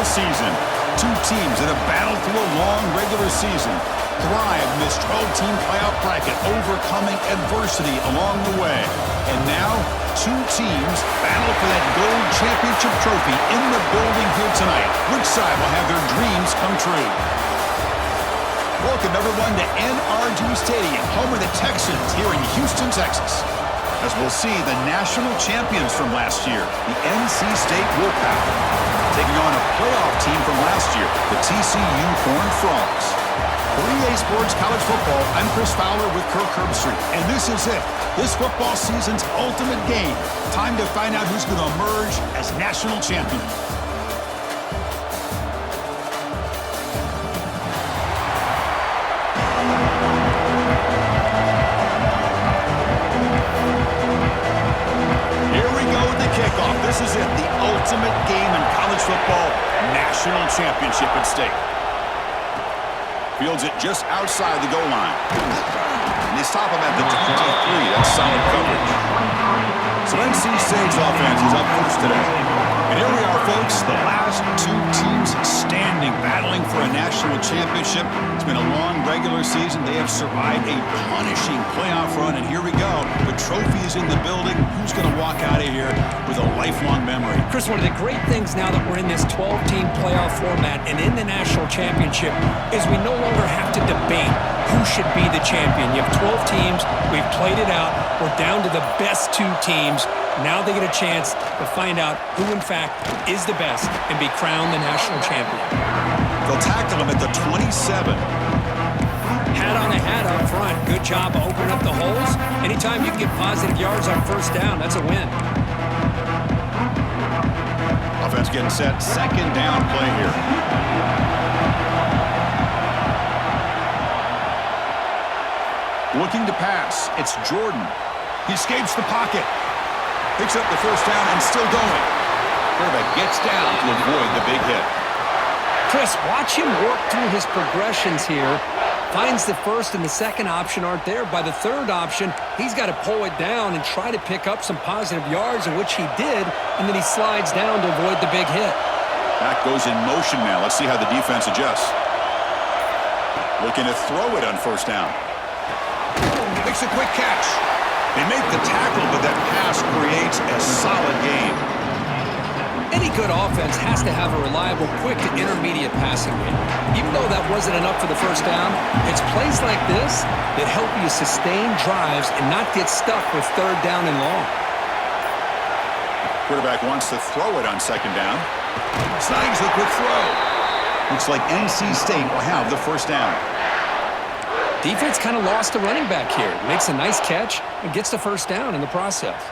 season. Two teams that have battled through a long regular season, thrived in this 12-team playoff bracket, overcoming adversity along the way. And now, two teams battle for that gold championship trophy in the building here tonight. Which side will have their dreams come true? Welcome, everyone, to NRG Stadium, home of the Texans here in Houston, Texas. As we'll see the national champions from last year, the NC State Wolfpack, taking on a playoff team from last year, the TCU Horned Frogs. For EA Sports College Football, I'm Chris Fowler with Kirk Herbstreit, and this is it. This football season's ultimate game. Time to find out who's going to emerge as national champion. This is it, the ultimate game in college football, national championship at stake. Fields it just outside the goal line. And they stop him at the 23. That's solid coverage. So NC State's offense is up first today. And here we are, folks, the last two teams standing, battling for a national championship. It's been a long regular season. They have survived a punishing playoff run, and here we go. The trophy is in the building. Who's going to walk out of here with a lifelong memory? Chris, one of the great things now that we're in this 12-team playoff format and in the national championship is we no longer have to debate who should be the champion. You have 12 teams. We've played it out. We're down to the best two teams. Now they get a chance to find out who, in fact, is the best and be crowned the national champion. They'll tackle him at the 27. Hat on a hat up front. Good job opening up the holes. Anytime you can get positive yards on first down, that's a win. Offense getting set. Second down play here. Looking to pass. It's Jordan. He escapes the pocket. Picks up the first down and still going. Quarterback gets down to avoid the big hit. Chris, watch him work through his progressions here. Finds the first and the second option aren't there. By the third option, he's got to pull it down and try to pick up some positive yards, in which he did, and then he slides down to avoid the big hit. Back goes in motion now. Let's see how the defense adjusts. Looking to throw it on first down. Makes a quick catch. They make the tackle, but that pass creates a solid game. Any good offense has to have a reliable, quick to intermediate passing game. Even though that wasn't enough for the first down, it's plays like this that help you sustain drives and not get stuck with third down and long. Quarterback wants to throw it on second down. Snags the quick throw. Looks like NC State will have the first down. Defense kind of lost a running back here. Makes a nice catch and gets the first down in the process.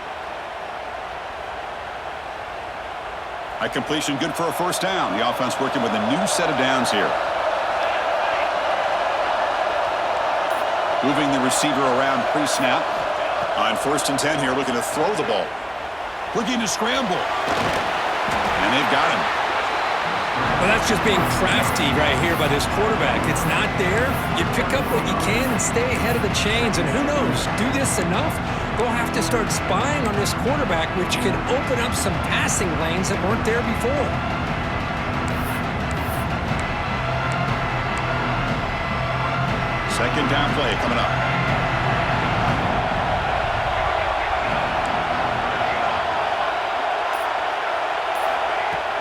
High completion, good for a first down. The offense working with a new set of downs here. Moving the receiver around pre-snap. On 1st and 10 here, looking to throw the ball. Looking to scramble. And they've got him. Well, that's just being crafty right here by this quarterback. It's not there. You pick up what you can and stay ahead of the chains. And who knows, do this enough, they'll have to start spying on this quarterback, which could open up some passing lanes that weren't there before. Second down play coming up.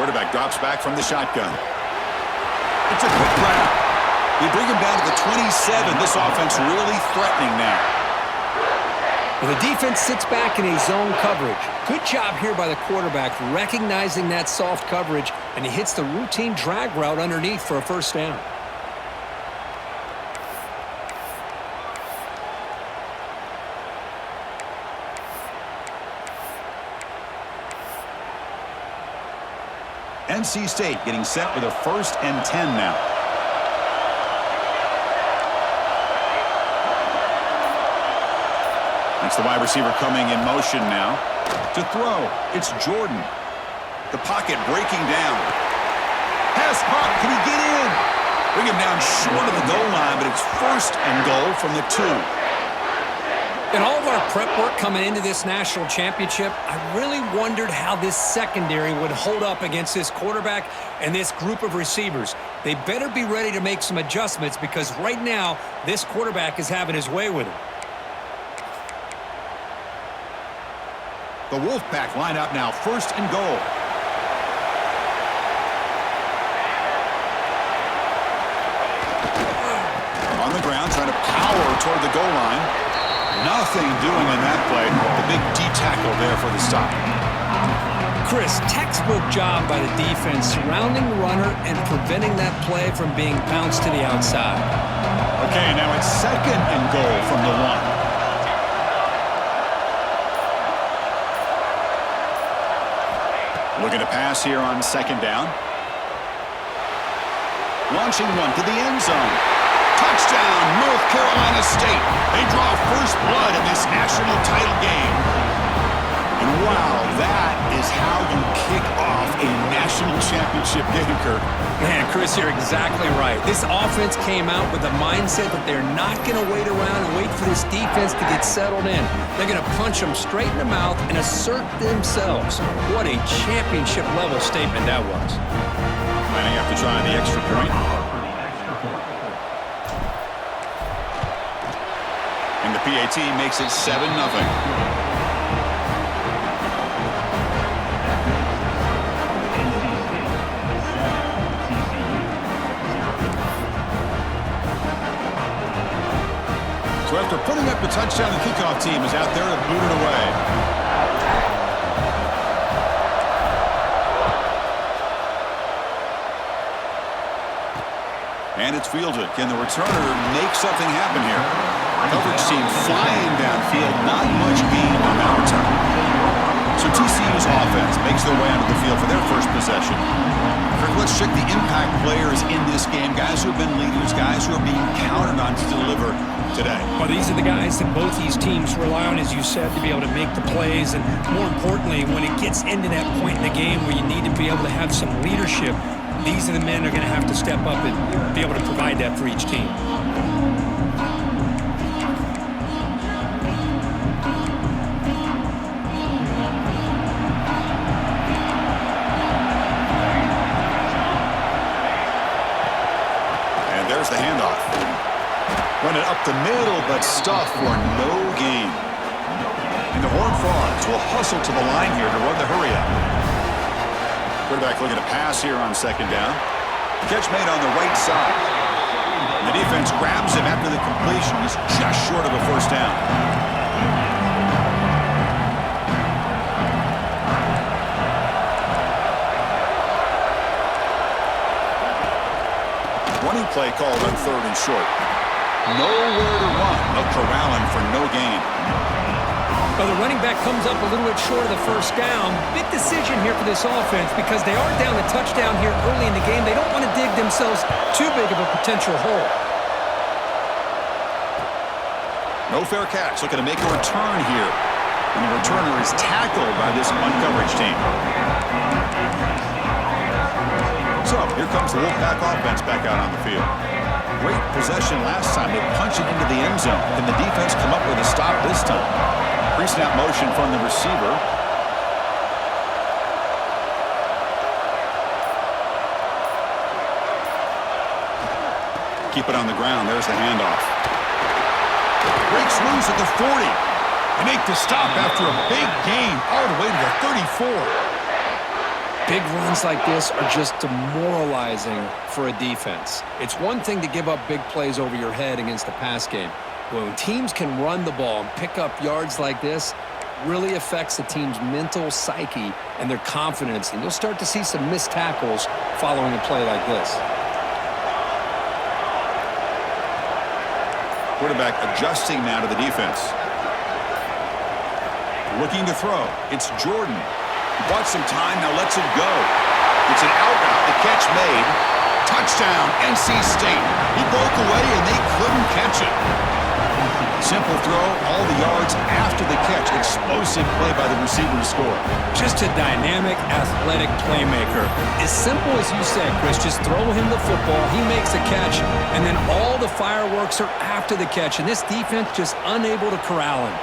Quarterback drops back from the shotgun. It's a quick grab. They bring him down to the 27. This offense really threatening now. Well, the defense sits back in a zone coverage. Good job here by the quarterback recognizing that soft coverage, and he hits the routine drag route underneath for a first down. NC State getting set with a 1st and 10 now. That's the wide receiver coming in motion now. To throw, it's Jordan. The pocket breaking down. Pass caught, can he get in? Bring him down short of the goal line, but it's 1st and goal from the 2. In all of our prep work coming into this national championship, I really wondered how this secondary would hold up against this quarterback and this group of receivers. They better be ready to make some adjustments because right now, this quarterback is having his way with him. The Wolfpack line up now, 1st and goal. On the ground, trying to power toward the goal line. Nothing doing in that play. The big D-tackle there for the stop. Chris, textbook job by the defense surrounding the runner and preventing that play from being bounced to the outside. Okay, now it's 2nd and goal from the 1. Looking to pass here on 2nd down. Launching one to the end zone. Touchdown, North Carolina State. They draw first blood in this national title game. And wow, that is how you kick off a national championship game, Kirk. Man, Chris, you're exactly right. This offense came out with the mindset that they're not going to wait around and wait for this defense to get settled in. They're going to punch them straight in the mouth and assert themselves. What a championship-level statement that was. Planning after trying the extra point. And the PAT makes it 7-0. So after putting up the touchdown, the kickoff team is out there to boot it away. And it's fielded. Can the returner make something happen here? Coverage team flying downfield. Not much gain on that return. So TCU's offense makes their way onto the field for their first possession. Kirk, let's check the impact players in this game. Guys who have been leaders, guys who are being counted on to deliver today. Well, these are the guys that both these teams rely on, as you said, to be able to make the plays. And more importantly, when it gets into that point in the game where you need to be able to have some leadership, these are the men who are going to have to step up and be able to provide that for each team. And there's the handoff. Run it up the middle, but stuff for no gain. And the Horned Frogs will hustle to the line here to run the hurry up. Quarterback looking to pass here on 2nd down. Catch made on the right side. And the defense grabs him after the completion. He's just short of a 1st down. Running play called on 3rd and short. Nowhere to run. A corralling for no gain. Well, the running back comes up a little bit short of the 1st down. Big decision here for this offense because they are down the touchdown here early in the game. They don't want to dig themselves too big of a potential hole. No fair catch. Looking to make a return here. And the returner is tackled by this one coverage team. So here comes the Wolfpack offense back out on the field. Great possession last time. They punch it into the end zone. Can the defense come up with a stop this time? Pre-snap motion from the receiver. Keep it on the ground. There's the handoff. Breaks loose at the 40. They make the stop after a big gain all the way to the 34. Big runs like this are just demoralizing for a defense. It's one thing to give up big plays over your head against the pass game. When teams can run the ball and pick up yards like this, really affects the team's mental psyche and their confidence. And you'll start to see some missed tackles following a play like this. Quarterback adjusting now to the defense. Looking to throw. It's Jordan. He bought some time, now lets it go. It's an out route, the catch made. Touchdown, NC State. He broke away and they couldn't catch it. Simple throw, all the yards after the catch. Explosive play by the receiver to score. Just a dynamic, athletic playmaker. As simple as you said, Chris, just throw him the football, he makes a catch, and then all the fireworks are after the catch. And this defense just unable to corral him.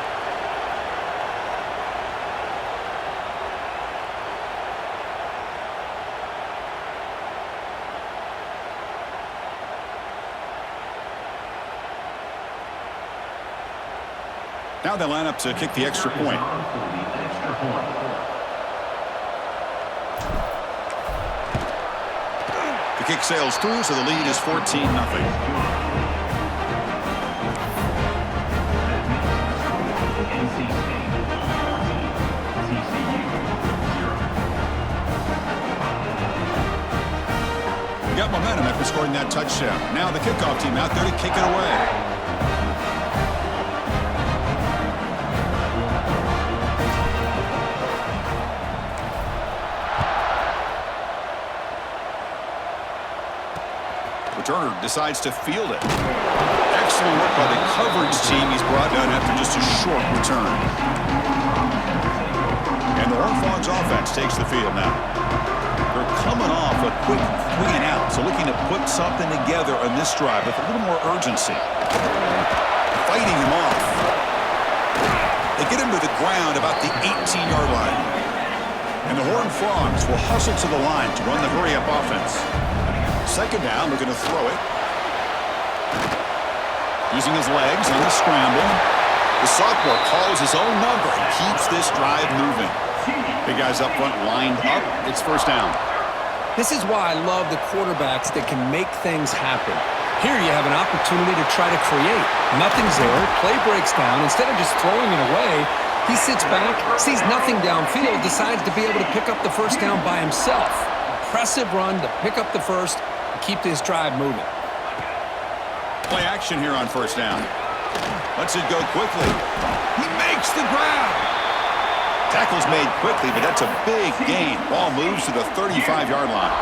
Now they line up to kick the extra point. The kick sails through, so the lead is 14-0. Got momentum after scoring that touchdown. Now the kickoff team out there to kick it away. Returner decides to field it. Excellent work by the coverage team. He's brought down after just a short return. And the Wolfpack's offense takes the field now. They're coming off a quick 3-and-out, so looking to put something together on this drive with a little more urgency. Fighting him off. They get him to the ground about the 18-yard line. And the Horned Frogs will hustle to the line to run the hurry-up offense. Second down, we're going to throw it. Using his legs on the scramble. The sophomore calls his own number and keeps this drive moving. Big guys up front lined up. It's first down. This is why I love the quarterbacks that can make things happen. Here you have an opportunity to try to create. Nothing's there. Play breaks down. Instead of just throwing it away, he sits back, sees nothing downfield, decides to be able to pick up the first down by himself. Impressive run to pick up the first. Keep this drive moving. Play action here on first down. Lets it go quickly. He makes the grab. Tackle's made quickly, but that's a big gain. Ball moves to the 35-yard line.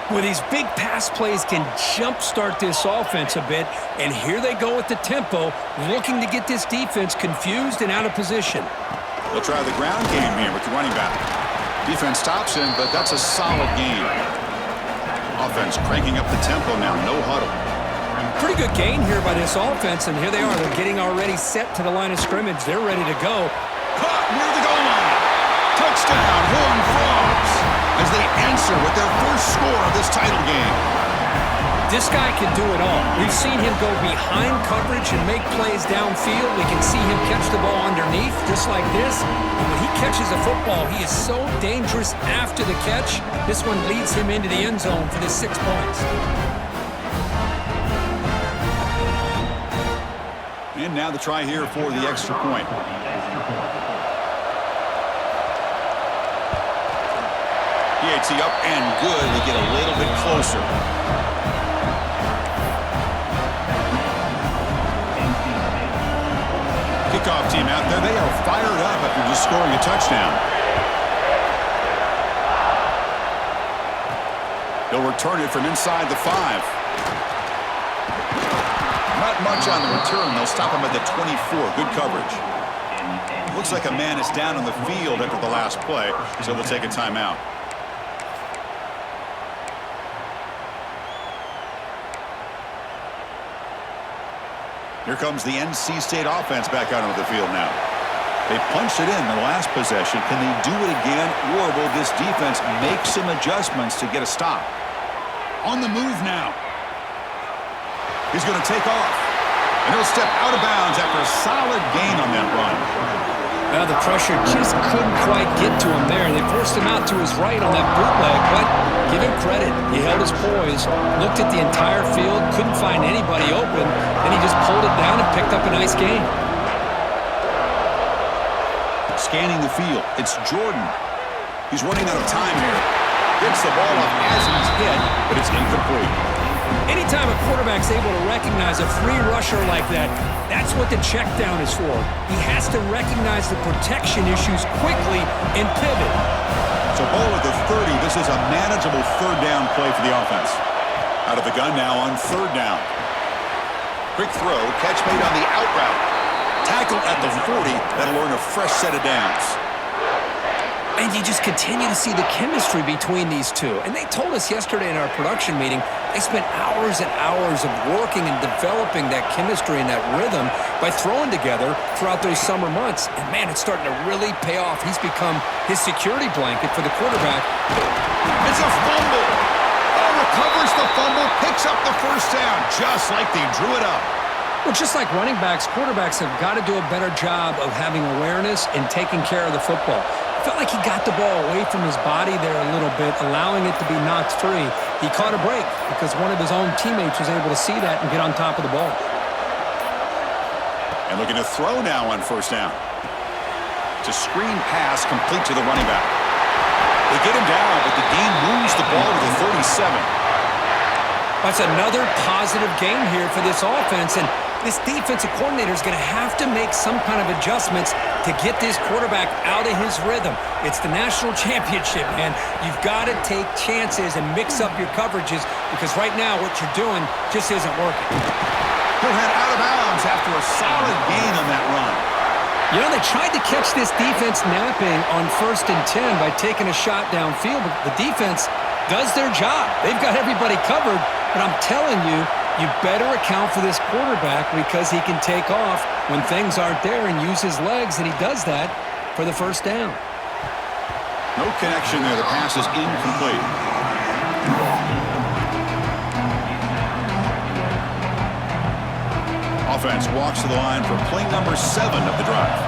Well, these big pass plays can jumpstart this offense a bit, and here they go with the tempo, looking to get this defense confused and out of position. They'll try the ground game here with the running back. Defense stops him, but that's a solid gain. Offense cranking up the tempo now, no huddle. Pretty good gain here by this offense, and here they are. They're getting already set to the line of scrimmage. They're ready to go. Caught near the goal line. Touchdown, Horned Frogs, as they answer with their first score of this title game. This guy can do it all. We've seen him go behind coverage and make plays downfield. We can see him catch the ball underneath, just like this. And when he catches a football, he is so dangerous after the catch. This one leads him into the end zone for the 6 points. And now the try here for the extra point. PAT up and good. They get a little bit closer. Kickoff team out there. They are fired up after just scoring a touchdown. They'll return it from inside the 5. Not much on the return. They'll stop him at the 24. Good coverage. Looks like a man is down on the field after the last play, so they'll take a timeout. Here comes the NC State offense back out onto the field now. They punched it in the last possession. Can they do it again, or will this defense make some adjustments to get a stop? On the move now. He's going to take off. And he'll step out of bounds after a solid gain on that run. Well, the pressure just couldn't quite get to him there. They forced him out to his right on that bootleg, but give him credit. He held his poise, looked at the entire field, couldn't find anybody open, and he just pulled it down and picked up a nice gain. Scanning the field, it's Jordan. He's running out of time here. Gets the ball off as he's hit, but it's incomplete. Anytime a quarterback's able to recognize a free rusher like that, that's what the check down is for. He has to recognize the protection issues quickly and pivot. So ball at the 30. This is a manageable third down play for the offense. Out of the gun now on third down. Quick throw, catch made on the out route. Tackled at the 40, that'll earn a fresh set of downs. And you just continue to see the chemistry between these two. And they told us yesterday in our production meeting, they spent hours and hours of working and developing that chemistry and that rhythm by throwing together throughout those summer months. And, man, it's starting to really pay off. He's become his security blanket for the quarterback. It's a fumble. Oh, recovers the fumble, picks up the first down, just like they drew it up. Well, just like running backs, quarterbacks have got to do a better job of having awareness and taking care of the football. Felt like he got the ball away from his body there a little bit, allowing it to be knocked free. He caught a break because one of his own teammates was able to see that and get on top of the ball. And looking to throw now on first down. It's a screen pass complete to the running back. They get him down, but the gain moves the ball to the 37. That's another positive game here for this offense, and this defensive coordinator is going to have to make some kind of adjustments to get this quarterback out of his rhythm. It's the national championship, man. You've got to take chances and mix up your coverages because right now what you're doing just isn't working. He'll head out of bounds after a solid gain on that run. You know, they tried to catch this defense napping on 1st and 10 by taking a shot downfield, but the defense does their job. They've got everybody covered, but I'm telling you, you better account for this quarterback because he can take off when things aren't there and use his legs, and he does that for the first down. No connection there. The pass is incomplete. Offense walks to the line for play number 7 of the drive.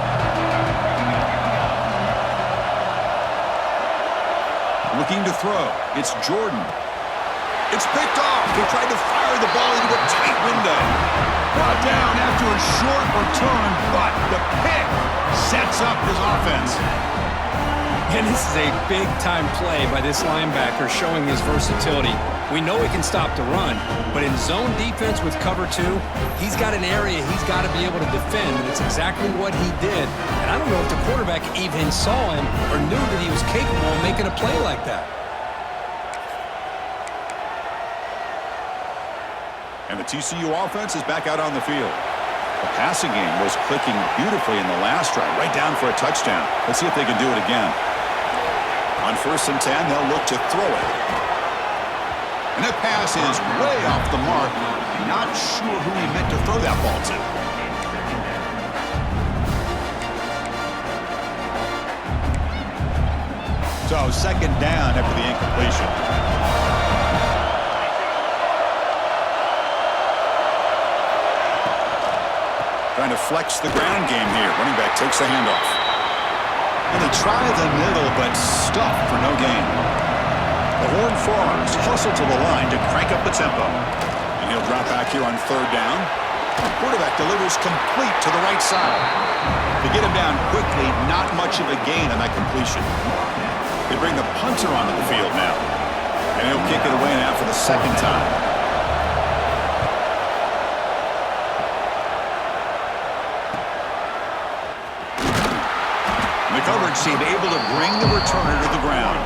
Looking to throw. It's Jordan. It's picked off. They tried to fire the ball into a tight window. Brought down after a short return, but the pick sets up his offense. And this is a big-time play by this linebacker showing his versatility. We know he can stop the run, but in zone defense with cover 2, he's got an area he's got to be able to defend, and it's exactly what he did. And I don't know if the quarterback even saw him or knew that he was capable of making a play like that. And the TCU offense is back out on the field. The passing game was clicking beautifully in the last drive, right down for a touchdown. Let's see if they can do it again. On 1st and 10, they'll look to throw it. And that pass is way off the mark. Not sure who he meant to throw that ball to. So, 2nd down after the incompletion. Trying to flex the ground game here. Running back takes the handoff. And they try the middle, but stuffed for no gain. The Horned Frogs hustle to the line to crank up the tempo. And he'll drop back here on 3rd down. The quarterback delivers complete to the right side. They get him down quickly, not much of a gain on that completion. They bring the punter onto the field now. And he'll kick it away now for the 2nd time. Coverage seemed able to bring the returner to the ground.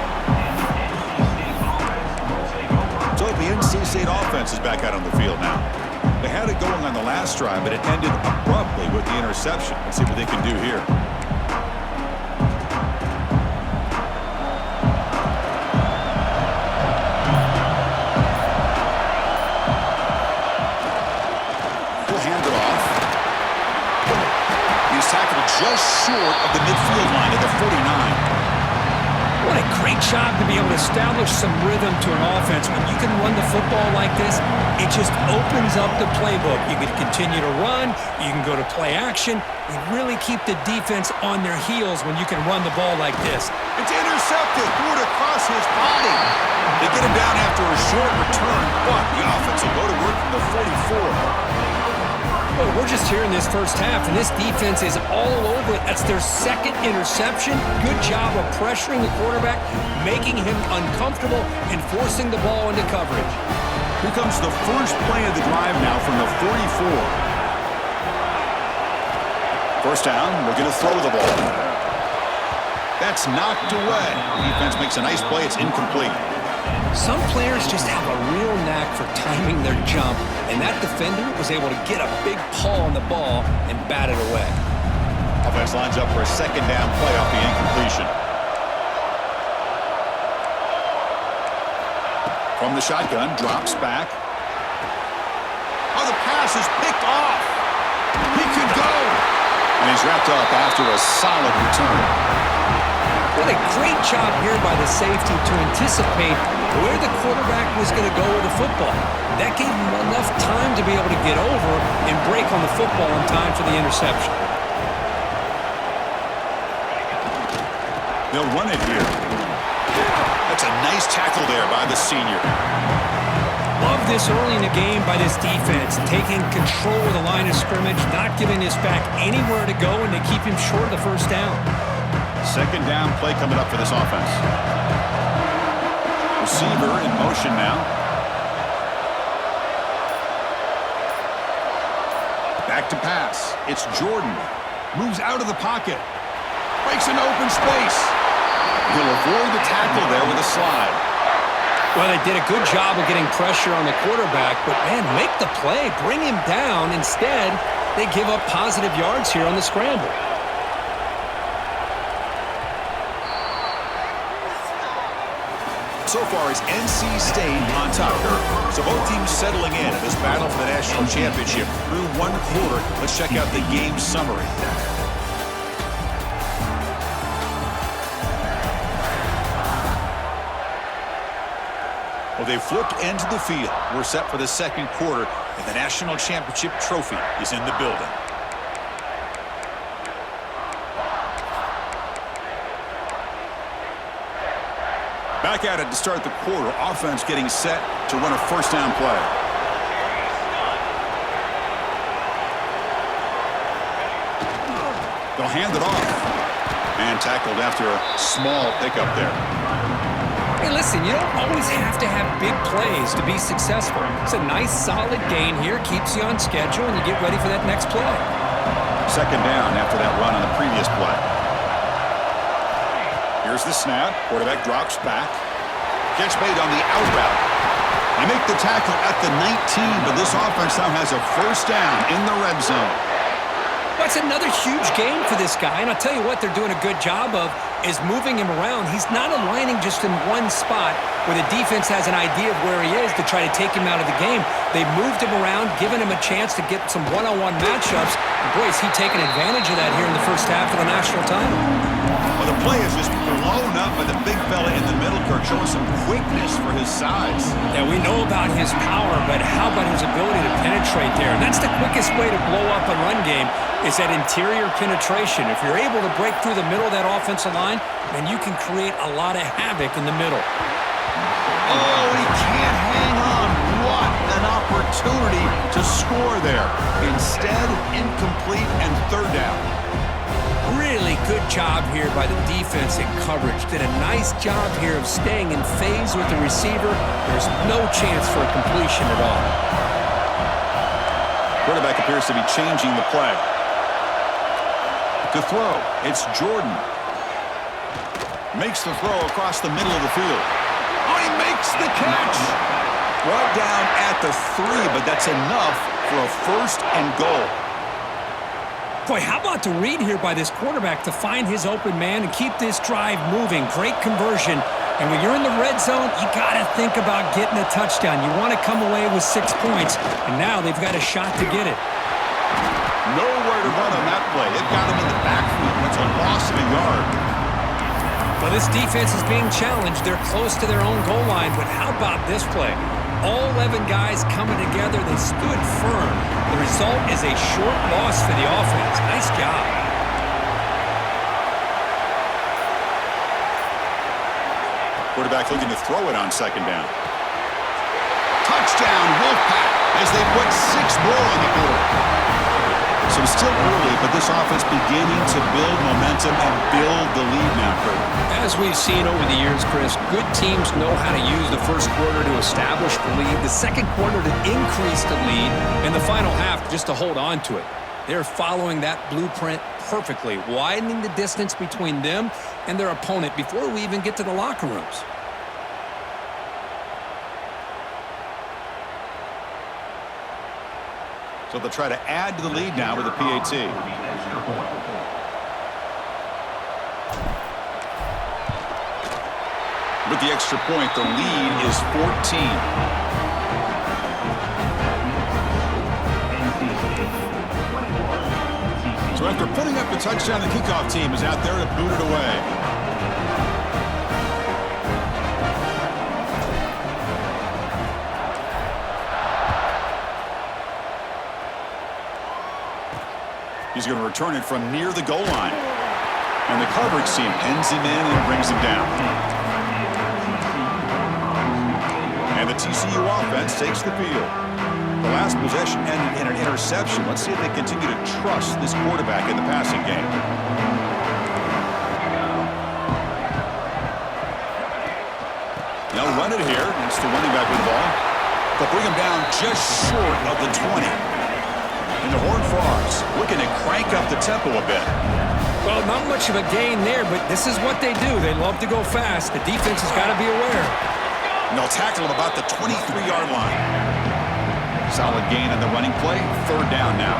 So the NC State offense is back out on the field now. They had it going on the last drive, but it ended abruptly with the interception. Let's see what they can do here. We'll hand it off. He's tackled just short of the midfield line at the 49. What a great job to be able to establish some rhythm to an offense. When you can run the football like this, it just opens up the playbook. You can continue to run. You can go to play action. You really keep the defense on their heels when you can run the ball like this. It's intercepted. Threw it across his body. They get him down after a short return, but the offense will go to work from the 44. Well, we're just here in this first half, and this defense is all over it. That's their 2nd interception. Good job of pressuring the quarterback, making him uncomfortable, and forcing the ball into coverage. Here comes the first play of the drive now from the 44. 1st down, we're going to throw the ball. That's knocked away. The defense makes a nice play. It's incomplete. Some players just have a real knack for timing their jump, and that defender was able to get a big paw on the ball and bat it away. Offense lines up for a second down play off the incompletion. From the shotgun, drops back. Oh, the pass is picked off. He could go. And he's wrapped up after a solid return. What a great job here by the safety to anticipate where the quarterback was going to go with the football. That gave him enough time to be able to get over and break on the football in time for the interception. They'll run it here. That's a nice tackle there by the senior. Love this early in the game by this defense, taking control of the line of scrimmage, not giving this back anywhere to go, and they keep him short of the first down. Second down play coming up for this offense. Receiver in motion now. Back to pass. It's Jordan. Moves out of the pocket. Breaks an open space. He'll avoid the tackle there with a slide. Well, they did a good job of getting pressure on the quarterback, but, man, make the play. Bring him down. Instead, they give up positive yards here on the scramble. So far, it's NC State on top here. So both teams settling in this battle for the national championship through one quarter. Let's check out the game summary. Well, they flipped into the field. We're set for the second quarter, and the national championship trophy is in the building. Back at it to start the quarter. Offense getting set to run a first down play. They'll hand it off. And tackled after a small pickup there. Hey, listen, you don't always have to have big plays to be successful. It's a nice, solid gain here. Keeps you on schedule, and you get ready for that next play. Second down after that run on the previous play. Here's the snap. Quarterback drops back. Catch made on the out route. They make the tackle at the 19, but this offense now has a first down in the red zone. Well, it's another huge game for this guy, and I'll tell you what they're doing a good job of is moving him around. He's not aligning just in one spot where the defense has an idea of where he is to try to take him out of the game. They moved him around, giving him a chance to get some one-on-one matchups. And boy, is he taking advantage of that here in the first half of the national title. Well, the play is just blown up by the big fella in the middle, Kirk, showing some quickness for his size. Yeah, we know about his power, but how about his ability to penetrate there? And that's the quickest way to blow up a run game is that interior penetration. If you're able to break through the middle of that offensive line, then you can create a lot of havoc in the middle. Oh, he can't hang on. What an opportunity to score there. Instead, incomplete and third down. Really good job here by the defense in coverage. Did a nice job here of staying in phase with the receiver. There's no chance for a completion at all. Quarterback appears to be changing the play. To throw, it's Jordan. Makes the throw across the middle of the field. Oh, he makes the catch. Brought down at the 3, but that's enough for a first and goal. Boy, how about the read here by this quarterback to find his open man and keep this drive moving. Great conversion. And when you're in the red zone, you got to think about getting a touchdown. You want to come away with 6 points, and now they've got a shot to get it. Nowhere to run on that play. It got him in the backfield. It's a loss of a yard. Well, this defense is being challenged. They're close to their own goal line, but how about this play? All 11 guys coming together. They stood firm. The result is a short loss for the offense. Nice job. Quarterback looking to throw it on second down. Touchdown, Wolfpack, as they put 6 more on the board. So it's still early, but this offense beginning to build momentum and build the lead now, Kurt. As we've seen over the years, Chris, good teams know how to use the first quarter to establish the lead, the second quarter to increase the lead, and the final half just to hold on to it. They're following that blueprint perfectly, widening the distance between them and their opponent before we even get to the locker rooms. So they'll try to add to the lead now with a PAT. With the extra point, the lead is 14. So after putting up the touchdown, the kickoff team is out there to boot it away. He's going to return it from near the goal line. And the coverage team pins him in and brings him down. And the TCU offense takes the field. The last possession ended in an interception. Let's see if they continue to trust this quarterback in the passing game. They'll run it here. It's the running back with the ball. They'll bring him down just short of the 20. And the Horned Frogs looking to crank up the tempo a bit. Well, not much of a gain there, but this is what they do. They love to go fast. The defense has got to be aware. And they'll tackle him about the 23-yard line. Solid gain on the running play. Third down now.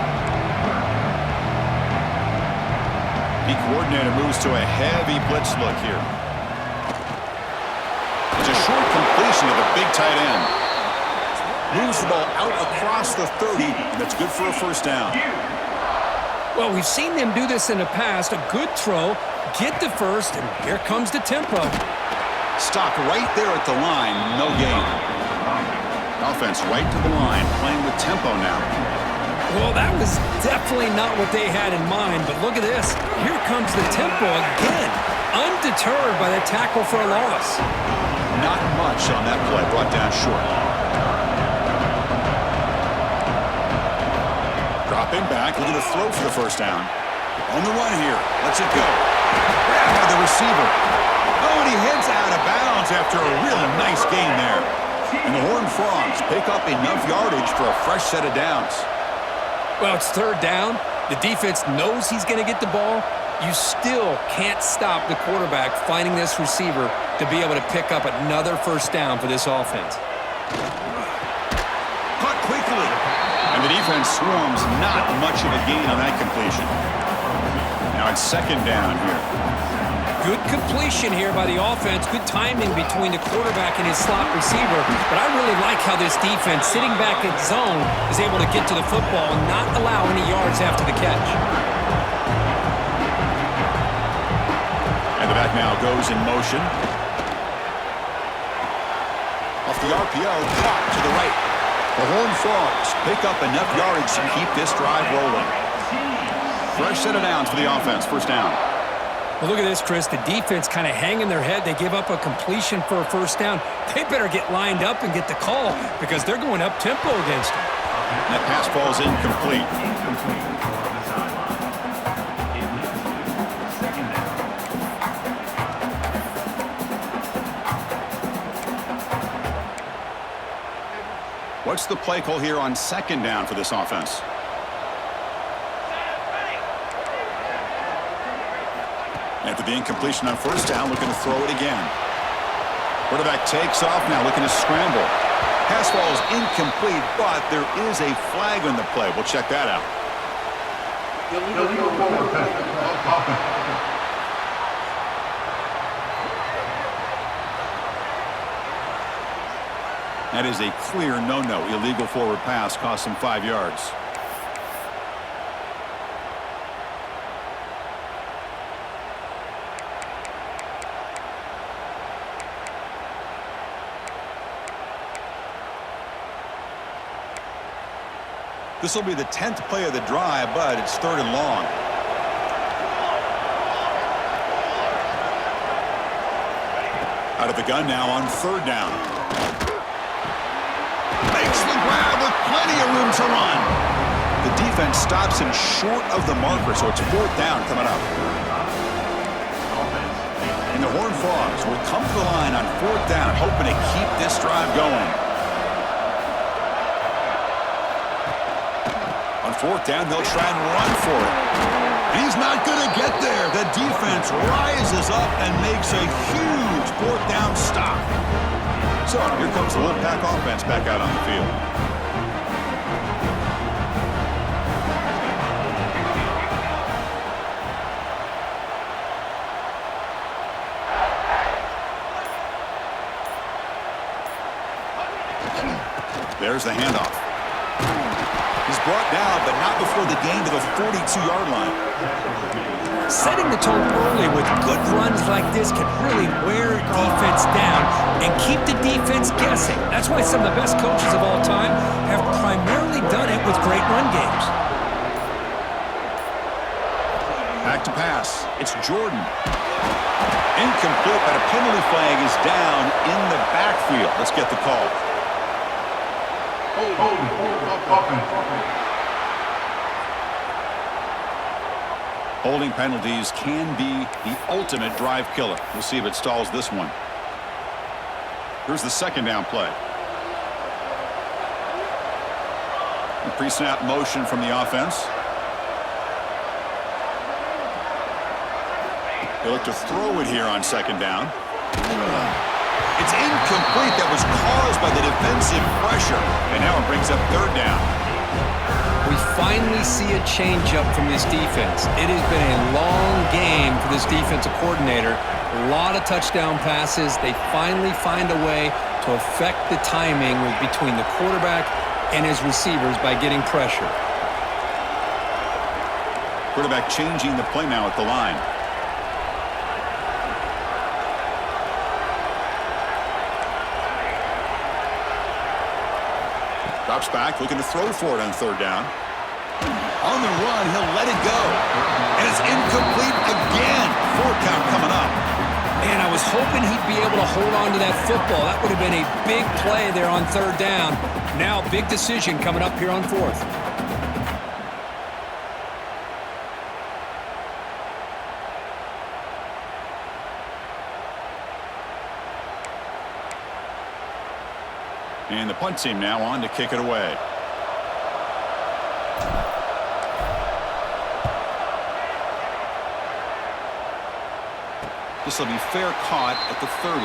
The coordinator moves to a heavy blitz look here. It's a short completion of the big tight end. Moves the ball out across the 30, and that's good for a first down. Well, we've seen them do this in the past. A good throw, get the first, and here comes the tempo. Stop right there at the line, no gain. Offense right to the line, playing with tempo now. Well, that was definitely not what they had in mind, but look at this. Here comes the tempo again, undeterred by the tackle for a loss. Not much on that play, brought down short. Dropping back, looking to throw for the first down. On the run here, lets it go. Grabbed by the receiver. Oh, and he heads out of bounds after a really nice gain there. And the Horned Frogs pick up enough yardage for a fresh set of downs. Well, it's third down. The defense knows he's going to get the ball. You still can't stop the quarterback finding this receiver to be able to pick up another first down for this offense. Caught quickly. And the defense swarms, not much of a gain on that completion. Now it's second down here. Good completion here by the offense. Good timing between the quarterback and his slot receiver. But I really like how this defense, sitting back in zone, is able to get to the football and not allow any yards after the catch. And the back now goes in motion. Off the RPO, caught to the right. The Horned Frogs pick up enough yardage to keep this drive rolling. Fresh set of downs for the offense. First down. Well, look at this, Chris. The defense kind of hanging their head. They give up a completion for a first down. They better get lined up and get the call because they're going up tempo against them. That pass falls incomplete. What's the play call here on second down for this offense? After the incompletion on first down, looking to throw it again. Quarterback takes off now, looking to scramble. Pass falls incomplete, but there is a flag on the play. We'll check that out. That is a clear no-no. Illegal forward pass cost him 5 yards. This will be the 10th play of the drive, but it's third and long. Out of the gun now on third down. Makes the grab with plenty of room to run. The defense stops him short of the marker, so it's fourth down coming up. And the Horned Frogs will come to the line on fourth down, hoping to keep this drive going. On fourth down, they'll try and run for it. And he's not going to get there. The defense rises up and makes a huge fourth down stop. So here comes the Wolfpack offense back out on the field. There's the handoff. He's brought down, but not before the gain to the 42-yard line. Setting the tone early with good runs like this can really wear defense down and keep the defense guessing. That's why some of the best coaches of all time have primarily done it with great run games. Back to pass. It's Jordan. Incomplete, but a penalty flag is down in the backfield. Let's get the call. Holding penalties can be the ultimate drive killer. We'll see if it stalls this one. Here's the second down play. Pre-snap motion from the offense. They look to throw it here on second down. It's incomplete. That was caused by the defensive pressure. And now it brings up third down. We finally see a change-up from this defense. It has been a long game for this defensive coordinator. A lot of touchdown passes. They finally find a way to affect the timing between the quarterback and his receivers by getting pressure. Quarterback changing the play now at the line. Drops back, looking to throw for it on third down. On the run, he'll let it go. And it's incomplete again. 4 count coming up. Man, I was hoping he'd be able to hold on to that football. That would have been a big play there on third down. Now, big decision coming up here on fourth. And the punt team now on to kick it away. This will be fair caught at the 30.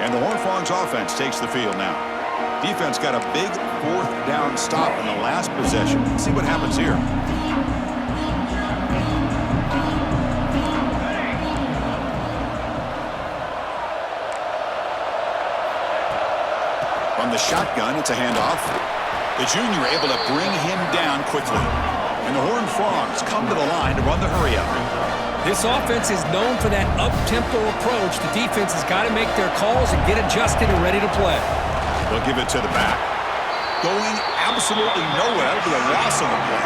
And the Horned Frogs offense takes the field now. Defense got a big 4th down stop in the last possession. Let's see what happens here. From the shotgun, it's a handoff. The junior able to bring him down quickly. And the Horned Frogs come to the line to run the hurry-up. This offense is known for that up-tempo approach. The defense has got to make their calls and get adjusted and ready to play. They'll give it to the back. Going absolutely nowhere. That'll be a loss on the play.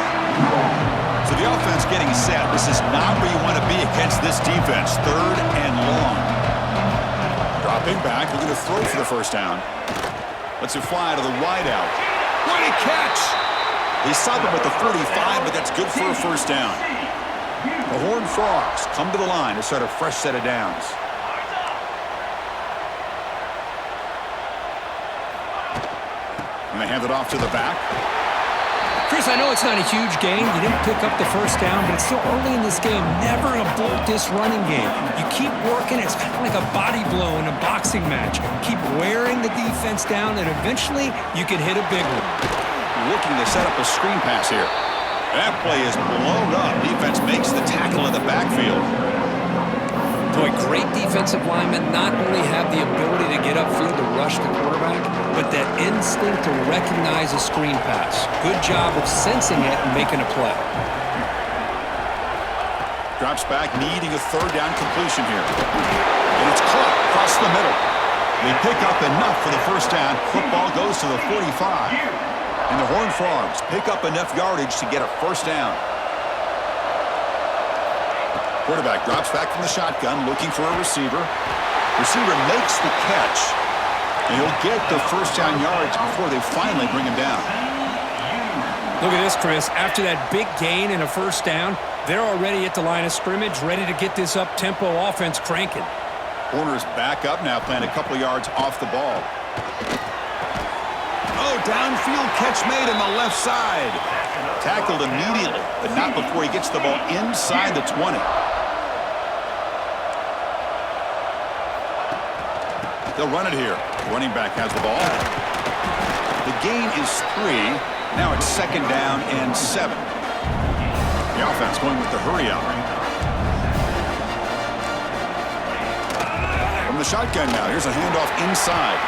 So the offense getting set. This is not where you want to be against this defense. 3rd and long. Dropping back, looking to throw for the first down. Lets it fly to the wideout. What a catch! They stop him at the 35, but that's good for a first down. The Horned Frogs come to the line to start a fresh set of downs. And they hand it off to the back. Chris, I know it's not a huge gain. You didn't pick up the first down, but it's still early in this game. Never abort this running game. You keep working. It's kind of like a body blow in a boxing match. Keep wearing the defense down, and eventually you can hit a big one. Looking to set up a screen pass here. That play is blown up. Defense makes the tackle in the backfield. Boy, great defensive linemen not only have the ability to get upfield to rush the quarterback, but that instinct to recognize a screen pass. Good job of sensing it and making a play. Drops back, needing a 3rd down completion here. And it's caught across the middle. They pick up enough for the first down. Football goes to the 45. And the Horned Frogs pick up enough yardage to get a first down. Quarterback drops back from the shotgun, looking for a receiver. Receiver makes the catch. And he'll get the first down yards before they finally bring him down. Look at this, Chris. After that big gain and a first down, they're already at the line of scrimmage, ready to get this up-tempo offense cranking. Corners back up now, playing a couple yards off the ball. Oh, downfield catch made on the left side. Tackled immediately, but not before he gets the ball inside the 20. They'll run it here. Running back has the ball. The gain is 3. Now it's 2nd down and 7. The offense going with the hurry-up. From the shotgun now. Here's a handoff inside.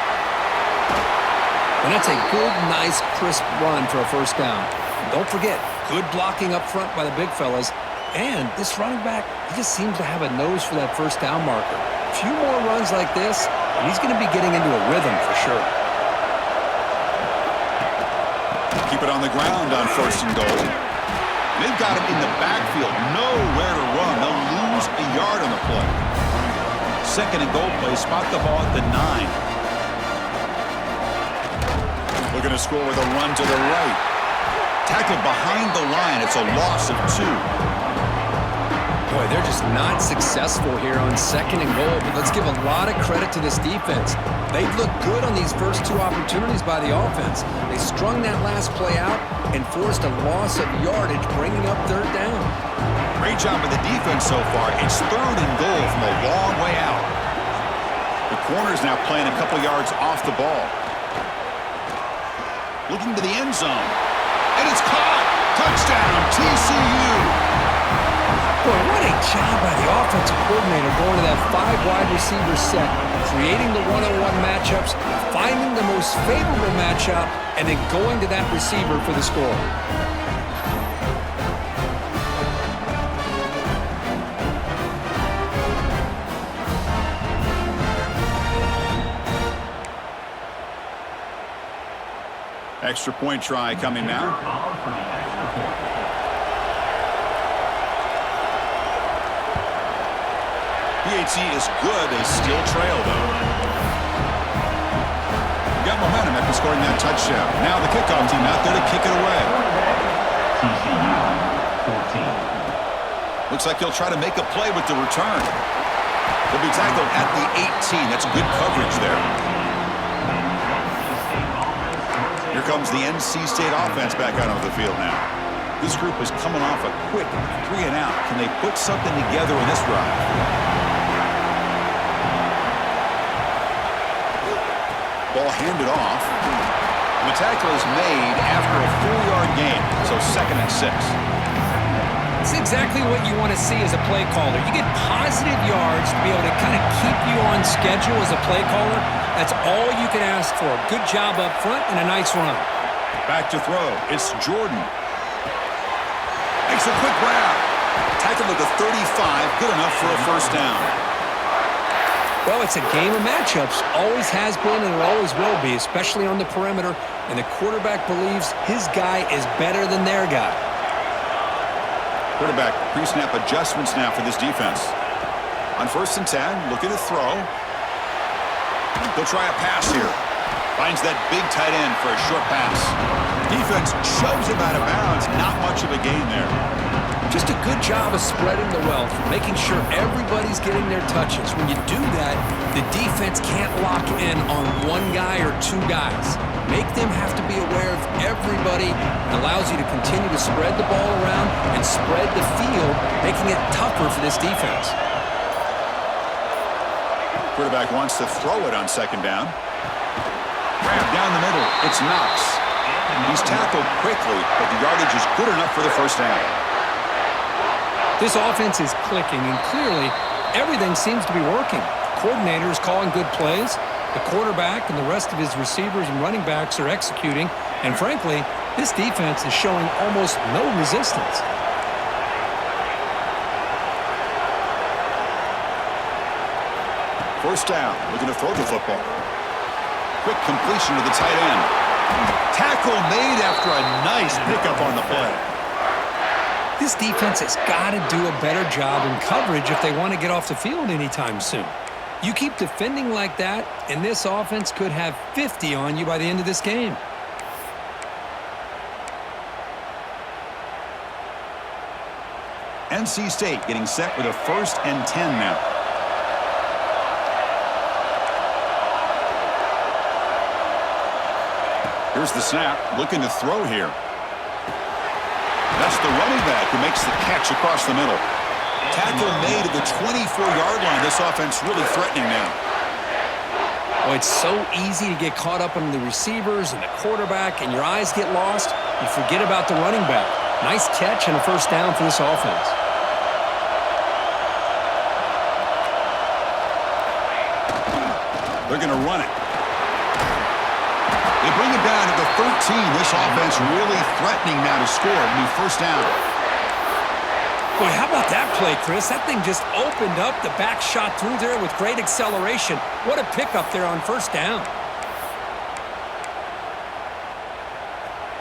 And that's a good, nice, crisp run for a first down. Don't forget, good blocking up front by the big fellas. And this running back, he just seems to have a nose for that first down marker. A few more runs like this, and he's going to be getting into a rhythm for sure. Keep it on the ground on 1st and goal. They've got him in the backfield. Nowhere to run. They'll lose a yard on the play. 2nd and goal play. Spot the ball at the 9. Looking to score with a run to the right. Tackled behind the line. It's a loss of 2. Boy, they're just not successful here on 2nd and goal, but let's give a lot of credit to this defense. They've looked good on these first 2 opportunities by the offense. They strung that last play out and forced a loss of yardage, bringing up 3rd down. Great job of the defense so far. It's 3rd and goal from a long way out. The corner's now playing a couple yards off the ball. Looking to the end zone. And it's caught. Touchdown, TCU. Boy, what a job by the offensive coordinator going to that 5-wide receiver set, creating the one-on-one matchups, finding the most favorable matchup, and then going to that receiver for the score. Extra point try coming now. PAT is good. They still trail, though. Got momentum after scoring that touchdown. Now the kickoff team out there to kick it away. TCU 14. Looks like he'll try to make a play with the return. He'll be tackled at the 18. That's good coverage there. Here comes the NC State offense back out onto the field now. This group is coming off a quick 3 and out. Can they put something together in this drive? Ball handed off. The tackle is made after a 4-yard gain, so 2nd and 6. It's exactly what you want to see as a play caller. You get positive yards to be able to kind of keep you on schedule as a play caller. That's all you can ask for. Good job up front and a nice run. Back to throw. It's Jordan. Makes a quick grab. Tackled at the 35. Good enough for a first down. Well, it's a game of matchups. Always has been and it always will be, especially on the perimeter. And the quarterback believes his guy is better than their guy. Quarterback pre-snap adjustments now for this defense. On 1st and 10, looking to throw. He'll try a pass here. Finds that big tight end for a short pass. Defense shoves him out of bounds. Not much of a gain there. Just a good job of spreading the wealth, making sure everybody's getting their touches. When you do that, the defense can't lock in on 1 guy or 2 guys. Make them have to be aware of everybody. It allows you to continue to spread the ball around and spread the field, making it tougher for this defense. Quarterback wants to throw it on 2nd down. Grab down the middle. It's Knox. He's tackled quickly, but the yardage is good enough for the first down. This offense is clicking, and clearly everything seems to be working. The coordinator is calling good plays. The quarterback and the rest of his receivers and running backs are executing. And frankly, this defense is showing almost no resistance. First down, looking to throw the football. Quick completion to the tight end. Tackle made after a nice pickup on the play. This defense has got to do a better job in coverage if they want to get off the field anytime soon. You keep defending like that, and this offense could have 50 on you by the end of this game. NC State getting set with a 1st and 10 now. Here's the snap, looking to throw here. That's the running back who makes the catch across the middle. Tackle made at the 24-yard line. This offense really threatening now. Oh, it's so easy to get caught up on the receivers and the quarterback, and your eyes get lost. You forget about the running back. Nice catch and a first down for this offense. They're going to run it. They bring it down to the 13. This offense really threatening now to score. New first down. Boy, how about that play, Chris? That thing just opened up. The back shot through there with great acceleration. What a pickup there on first down.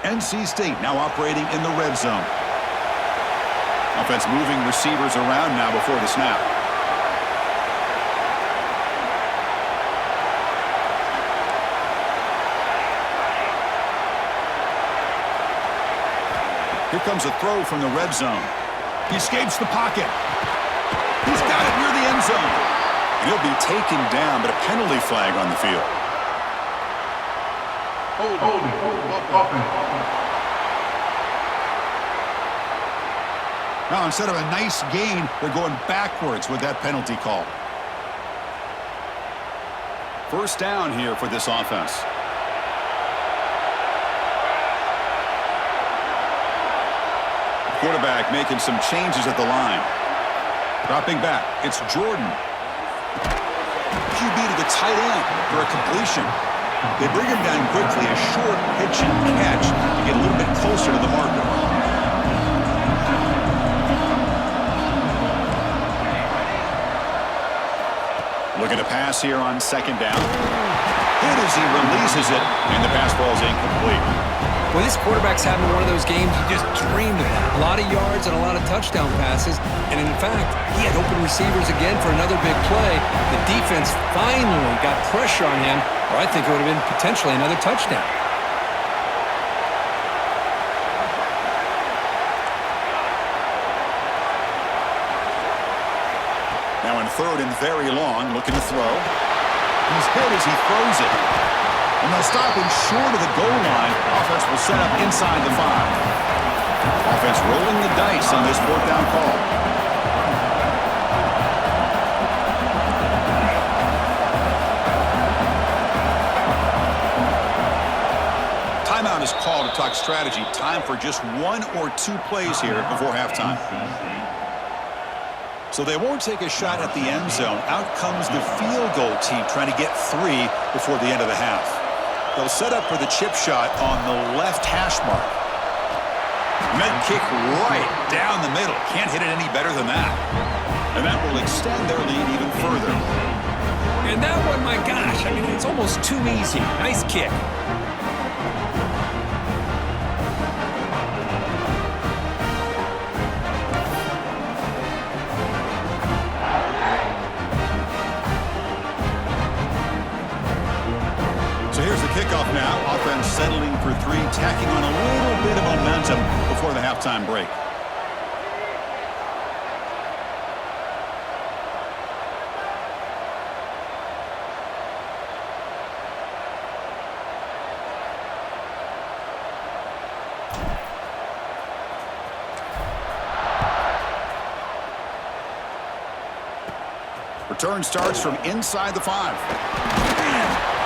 NC State now operating in the red zone. Offense moving receivers around now before the snap. Here comes a throw from the red zone. He escapes the pocket. He's got it near the end zone. And he'll be taken down, but a penalty flag on the field. Now, instead of a nice gain, they're going backwards with that penalty call. First down here for this offense. Quarterback making some changes at the line. Dropping back, it's Jordan. QB to the tight end for a completion. They bring him down quickly, a short pitch and catch to get a little bit closer to the marker. Looking to pass here on second down. Hit as he releases it, and the pass ball is incomplete. Well, this quarterback's having one of those games you just dreamed about. A lot of yards and a lot of touchdown passes. And in fact, he had open receivers again for another big play. The defense finally got pressure on him, or I think it would have been potentially another touchdown. Now in third and very long, looking to throw. He's hit as he throws it. And they'll stop him short of the goal line. Offense will set up inside the 5. Offense rolling the dice on this fourth down call. Timeout is called to talk strategy. Time for just 1 or 2 plays here before halftime. So they won't take a shot at the end zone. Out comes the field goal team trying to get 3 before the end of the half. They'll set up for the chip shot on the left hash mark. Meant kick right down the middle. Can't hit it any better than that. And that will extend their lead even further. And that one, my gosh, I mean, it's almost too easy. Nice kick. So here's the kickoff now. Offense settling for 3, tacking on a little bit of momentum before the halftime break. Return starts from inside the 5.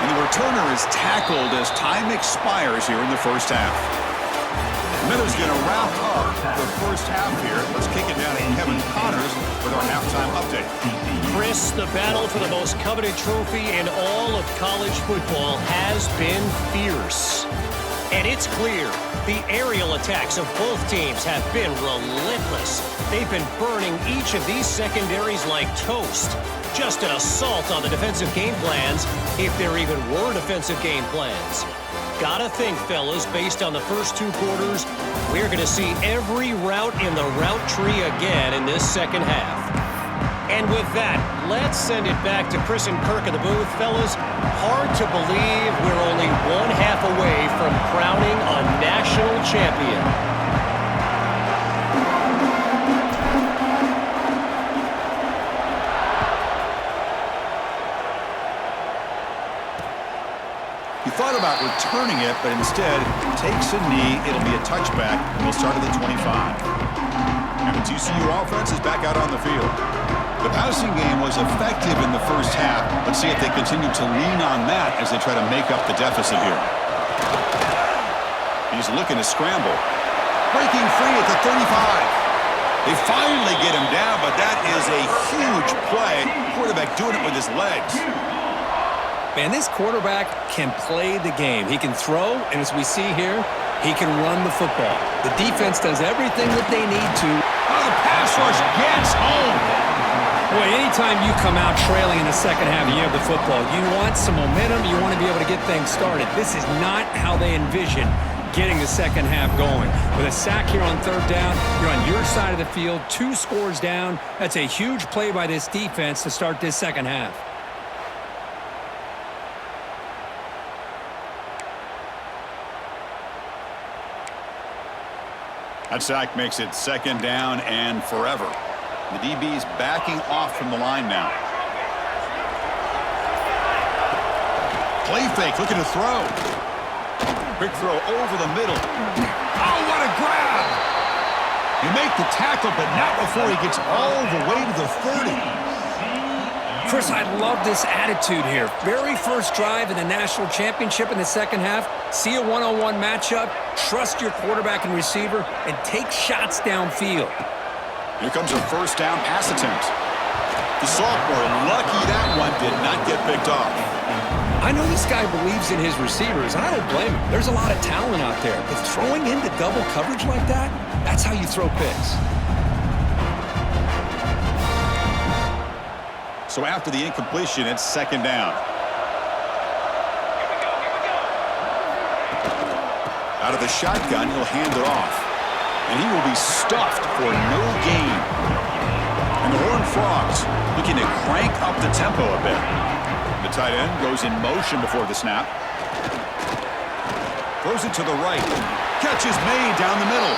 And the returner is tackled as time expires here in the first half. Miller's going to wrap up the first half here. Let's kick it down to Kevin Connors with our halftime update. Chris, the battle for the most coveted trophy in all of college football has been fierce. And it's clear, the aerial attacks of both teams have been relentless. They've been burning each of these secondaries like toast. Just an assault on the defensive game plans, if there even were defensive game plans. Gotta think, fellas, based on the first 2 quarters, we're going to see every route in the route tree again in this second half. And with that, let's send it back to Chris and Kirk in the booth. Fellas, hard to believe we're only 1 half away from crowning a national champion. He thought about returning it, but instead takes a knee. It'll be a touchback, and we'll start at the 25. And the TCU offense is back out on the field. The passing game was effective in the first half. Let's see if they continue to lean on that as they try to make up the deficit here. He's looking to scramble. Breaking free at the 35. They finally get him down, but that is a huge play. Quarterback doing it with his legs. Man, this quarterback can play the game. He can throw, and as we see here, he can run the football. The defense does everything that they need to. Oh, the pass rush gets home. Boy, anytime you come out trailing in the second half and you have the football, you want some momentum. You want to be able to get things started. This is not how they envision getting the second half going. With a sack here on third down, you're on your side of the field, 2 scores down. That's a huge play by this defense to start this second half. That sack makes it second down and forever. The DB's backing off from the line now. Play fake, looking to throw. Quick throw over the middle. Oh, what a grab! You make the tackle, but not before he gets all the way to the 30. Chris, I love this attitude here. Very first drive in the national championship in the second half. See a one-on-one matchup, trust your quarterback and receiver, and take shots downfield. Here comes a first down pass attempt. The sophomore, lucky that one did not get picked off. I know this guy believes in his receivers, and I don't blame him. There's a lot of talent out there, but throwing into double coverage like that, that's how you throw picks. So after the incompletion, it's second down. Out of the shotgun, he'll hand it off. And he will be stuffed for no gain. And the Horned Frogs looking to crank up the tempo a bit. The tight end goes in motion before the snap. Throws it to the right. Catch is made down the middle.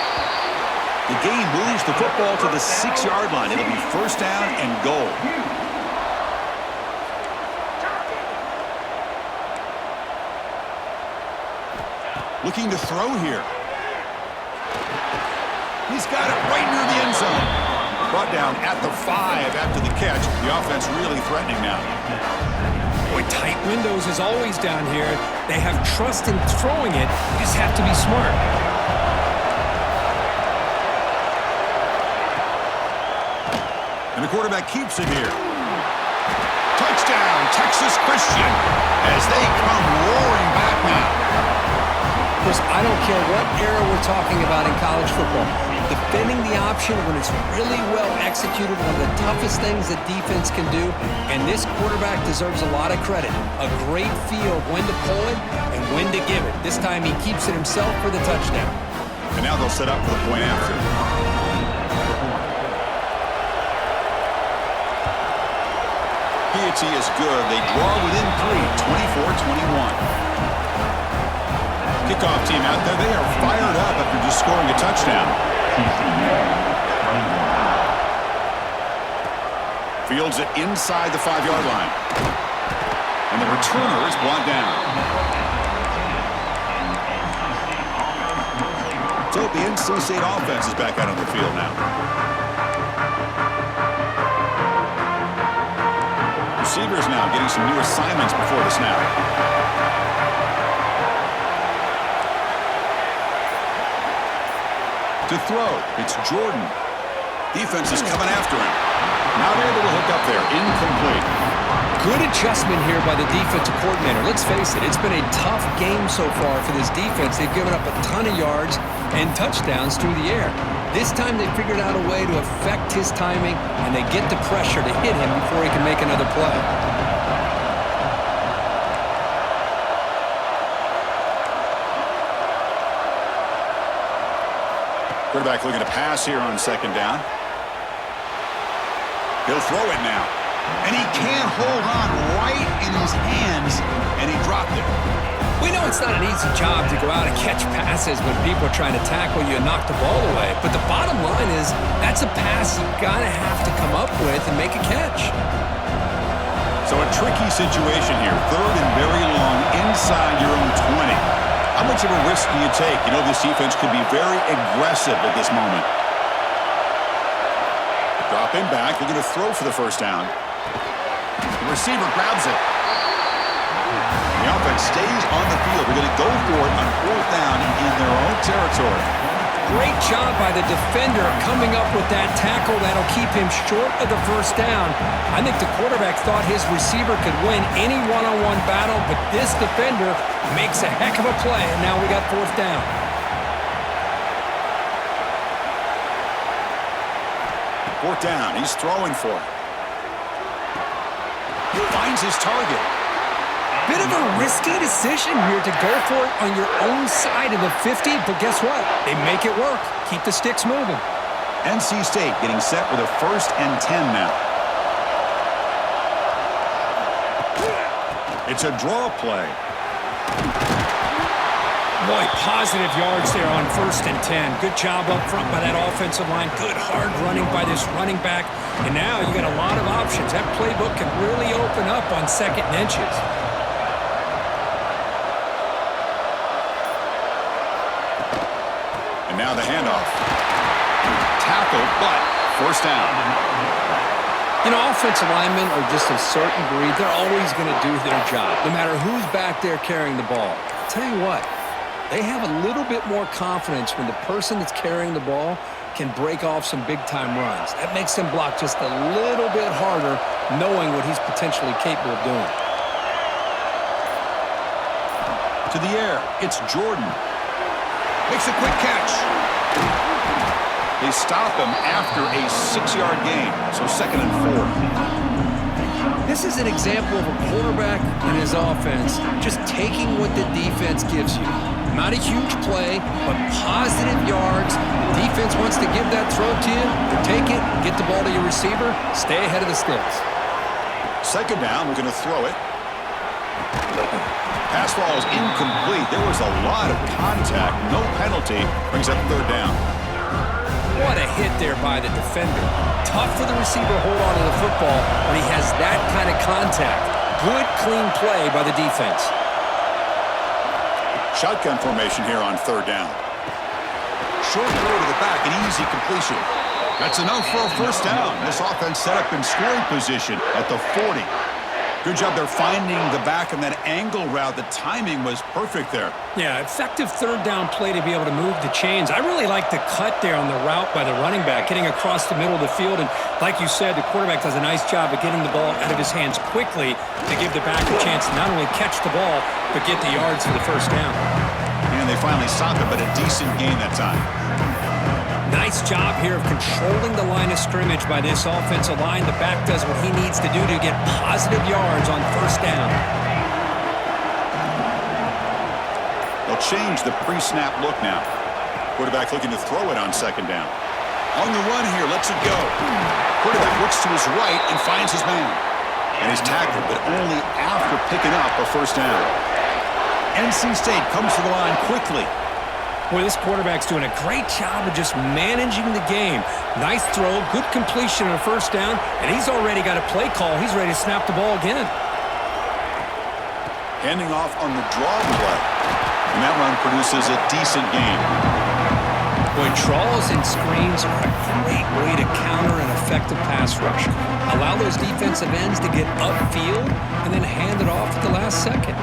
The gain moves the football to the 6-yard line. It'll be first down and goal. Looking to throw here. He's got it right near the end zone. Brought down at the 5 after the catch. The offense really threatening now. Boy, tight windows is always down here. They have trust in throwing it. You just have to be smart. And the quarterback keeps it here. Touchdown, Texas Christian, as they come roaring back now. Chris, I don't care what era we're talking about in college football. Defending the option when it's really well executed, one of the toughest things that defense can do, and this quarterback deserves a lot of credit. A great feel of when to pull it and when to give it. This time he keeps it himself for the touchdown. And now they'll set up for the point after. Piety is good. They draw within 3, 24-21. Kickoff team out there, they are fired up after just scoring a touchdown. Fields it inside the 5-yard line. And the returner is brought down. So the NC State offense is back out on the field now. Receivers now getting some new assignments before the snap. To throw, it's Jordan. Defense is coming after him. Not able to hook up there. Incomplete. Good adjustment here by the defensive coordinator. Let's face it, it's been a tough game so far for this defense. They've given up a ton of yards and touchdowns through the air. This time they figured out a way to affect his timing, and they get the pressure to hit him before he can make another play. Quarterback looking to pass here on second down. He'll throw it now. And he can't hold on right in his hands, and he dropped it. We know it's not an easy job to go out and catch passes when people are trying to tackle you and knock the ball away. But the bottom line is that's a pass you gotta have to come up with and make a catch. So a tricky situation here. Third and very long inside your own 20. How much of a risk do you take? You know this defense could be very aggressive at this moment. Drop him back, looking to throw for the first down. The receiver grabs it. The offense stays on the field. They're going to go for it on fourth down in their own territory. Great job by the defender coming up with that tackle that'll keep him short of the first down. I think the quarterback thought his receiver could win any one-on-one battle, but this defender makes a heck of a play, and now we got fourth down. Fourth down, he's throwing for it. He finds his target. Bit of a risky decision here to go for it on your own side of the 50, but guess what? They make it work. Keep the sticks moving. NC State getting set with a 1st and 10 now. It's a draw play. Boy, positive yards there on 1st and 10. Good job up front by that offensive line. Good hard running by this running back. And now you got a lot of options. That playbook can really open up on 2nd and inches. And now the handoff. Tackle, but first down. You know, offensive linemen are just a certain breed. They're always going to do their job, no matter who's back there carrying the ball. I'll tell you what, they have a little bit more confidence when the person that's carrying the ball can break off some big-time runs. That makes them block just a little bit harder, knowing what he's potentially capable of doing. To the air, it's Jordan. Makes a quick catch. They stop him after a 6-yard gain, so 2nd and 4. This is an example of a quarterback and his offense just taking what the defense gives you. Not a huge play, but positive yards. Defense wants to give that throw to you. Take it, get the ball to your receiver, stay ahead of the sticks. 2nd down, we're going to throw it. Pass ball is incomplete. There was a lot of contact. No penalty. Brings up 3rd down. What a hit there by the defender. Tough for the receiver to hold on to the football when he has that kind of contact. Good, clean play by the defense. Shotgun formation here on 3rd down. Short throw to the back, an easy completion. That's enough for a first down. This offense set up in scoring position at the 40. Good job there finding the back and that angle route. The timing was perfect there. Yeah, effective 3rd down play to be able to move the chains. I really like the cut there on the route by the running back, getting across the middle of the field. And like you said, the quarterback does a nice job of getting the ball out of his hands quickly to give the back a chance to not only catch the ball, but get the yards for the first down. And they finally stopped it, but a decent gain that time. Nice job here of controlling the line of scrimmage by this offensive line. The back does what he needs to do to get positive yards on 1st down. They'll change the pre-snap look now. Quarterback looking to throw it on 2nd down. On the run here, lets it go. Quarterback looks to his right and finds his man. And he's tackled, but only after picking up a first down. NC State comes to the line quickly. Boy, this quarterback's doing a great job of just managing the game. Nice throw, good completion on a first down, and he's already got a play call. He's ready to snap the ball again. Handing off on the draw play. And that run produces a decent gain. Boy, draws and screens are a great way to counter an effective pass rush. Allow those defensive ends to get upfield and then hand it off at the last second.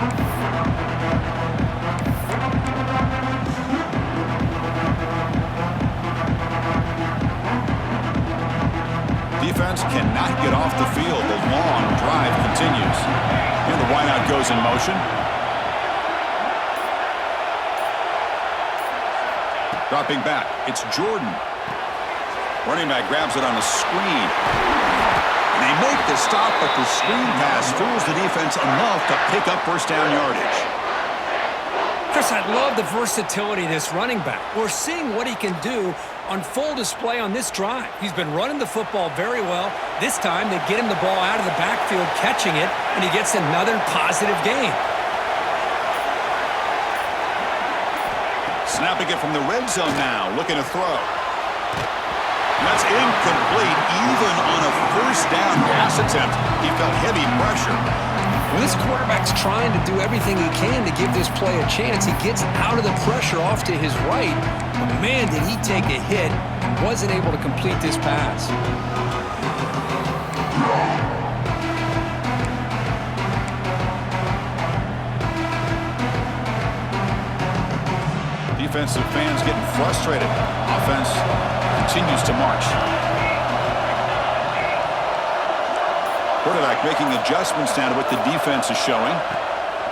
Defense cannot get off the field. The long drive continues. And the wideout goes in motion. Dropping back, it's Jordan. Running back grabs it on a screen. And they make the stop, but the screen pass fools the defense enough to pick up first down yardage. Chris, I love the versatility of this running back. We're seeing what he can do on full display on this drive. He's been running the football very well. This time, they get him the ball out of the backfield, catching it, and he gets another positive gain. Snapping it from the red zone now, looking to throw. And that's incomplete. Even on a first down pass attempt, he felt heavy pressure. Well, this quarterback's trying to do everything he can to give this play a chance. He gets out of the pressure off to his right. But man, did he take a hit and wasn't able to complete this pass. defensive fans getting frustrated. Offense continues to march. Quarterback making adjustments now to what the defense is showing.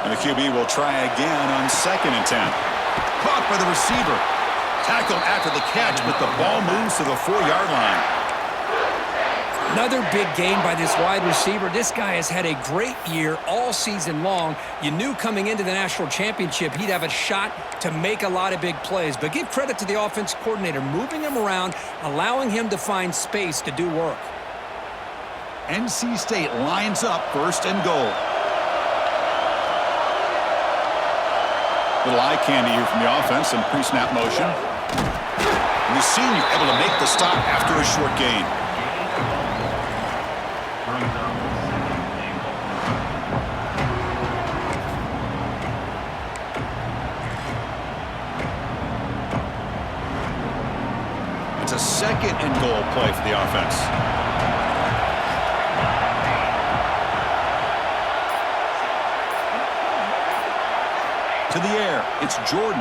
And the QB will try again on 2nd and 10. Caught by the receiver. Tackled after the catch, but the ball moves to the 4-yard line. Another big gain by this wide receiver. This guy has had a great year all season long. You knew coming into the national championship he'd have a shot to make a lot of big plays. But give credit to the offense coordinator, moving him around, allowing him to find space to do work. NC State lines up 1st and goal. Little eye candy here from the offense and pre-snap motion. And the senior able to make the stop after a short gain. It's a 2nd and goal play for the offense. To the air, it's Jordan.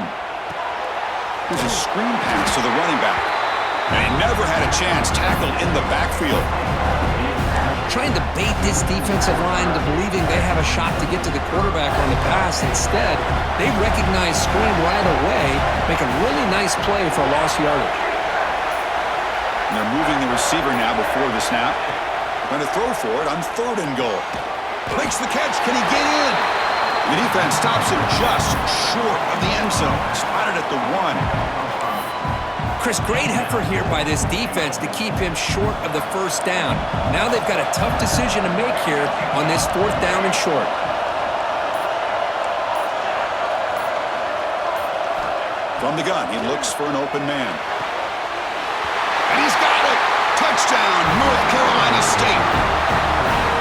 There's a screen pass to the running back. And he never had a chance, tackled in the backfield. Trying to bait this defensive line to believing they have a shot to get to the quarterback on the pass. Instead, they recognize screen right away, make a really nice play for a lost yardage. And they're moving the receiver now before the snap. Going to throw for it on 3rd and goal. Makes the catch. Can he get in? The defense stops him just short of the end zone. Spotted at the 1. Chris, great effort here by this defense to keep him short of the 1st down. Now they've got a tough decision to make here on this 4th down and short. From the gun, he looks for an open man. And he's got it! Touchdown, North Carolina State!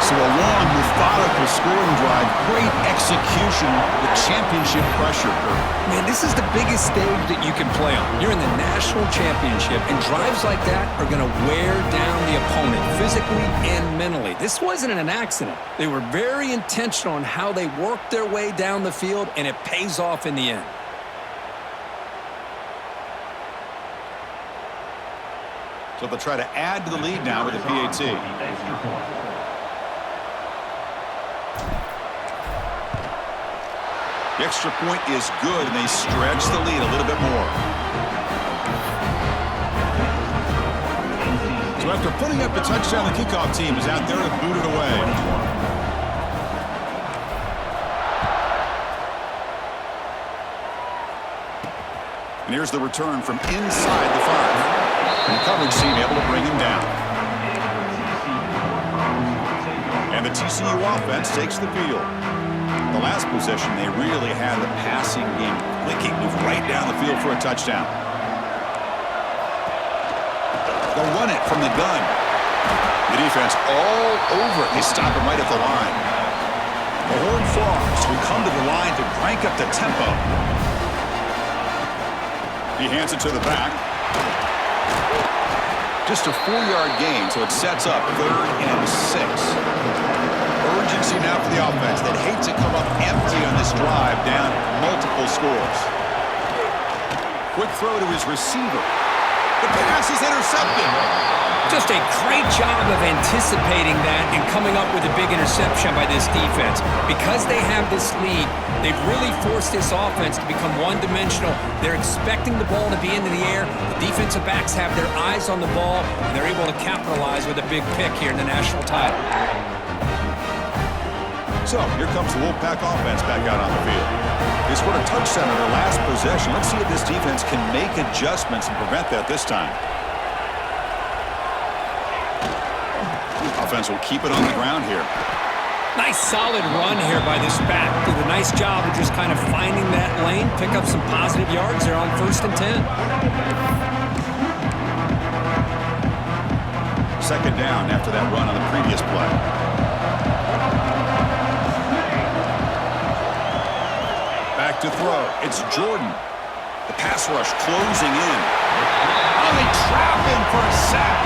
So a long, methodical scoring drive, great execution, the championship pressure. Man, this is the biggest stage that you can play on. You're in the national championship, and drives like that are going to wear down the opponent physically and mentally. This wasn't an accident. They were very intentional on how they worked their way down the field, and it pays off in the end. So they'll try to add to the lead now with a PAT. The extra point is good, and they stretch the lead a little bit more. So after putting up the touchdown, the kickoff team is out there to boot it away. And here's the return from inside the 5. And the coverage team able to bring him down. And the TCU offense takes the field. The last possession, they really had the passing game clicking, moved right down the field for a touchdown. They'll run it from the gun. The defense all over it. They stop him right at the line. The Horned Frogs will come to the line to crank up the tempo. He hands it to the back. Just a 4-yard gain, so it sets up 3rd and 6. Urgency now for the offense that hates to come up empty on this drive, down multiple scores. Quick throw to his receiver. The pass is intercepted. Just a great job of anticipating that and coming up with a big interception by this defense. Because they have this lead, they've really forced this offense to become one-dimensional. They're expecting the ball to be into the air. The defensive backs have their eyes on the ball, and they're able to capitalize with a big pick here in the national title. So here comes the Wolfpack offense back out on the field. They scored a touchdown on their last possession. Let's see if this defense can make adjustments and prevent that this time. Offense will keep it on the ground here. Nice solid run here by this back. Did a nice job of just kind of finding that lane, pick up some positive yards there on 1st and 10. 2nd down after that run on the previous play. Back to throw. It's Jordan. The pass rush closing in. Oh, they trap him for a sack.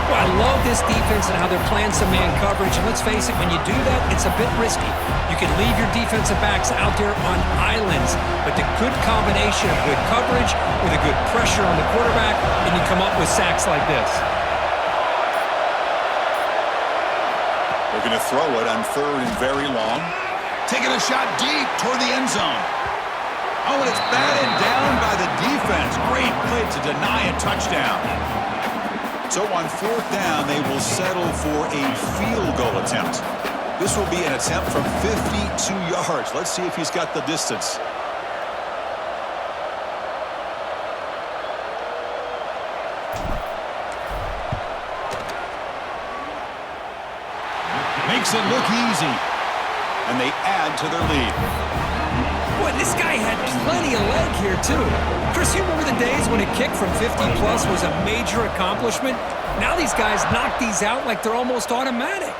Well, I love this defense and how they're playing some man coverage. And let's face it, when you do that, it's a bit risky. You can leave your defensive backs out there on islands, but the good combination of good coverage with a good pressure on the quarterback, and you come up with sacks like this. They're going to throw it on 3rd and very long. Taking a shot deep toward the end zone. Oh, and it's batted down by the defense. Great play to deny a touchdown. So on 4th down, they will settle for a field goal attempt. This will be an attempt from 52 yards. Let's see if he's got the distance. Makes it look easy. And they add to their lead. Boy, this guy had plenty of leg here, too. Chris, you remember the days when a kick from 50-plus was a major accomplishment? Now these guys knock these out like they're almost automatic.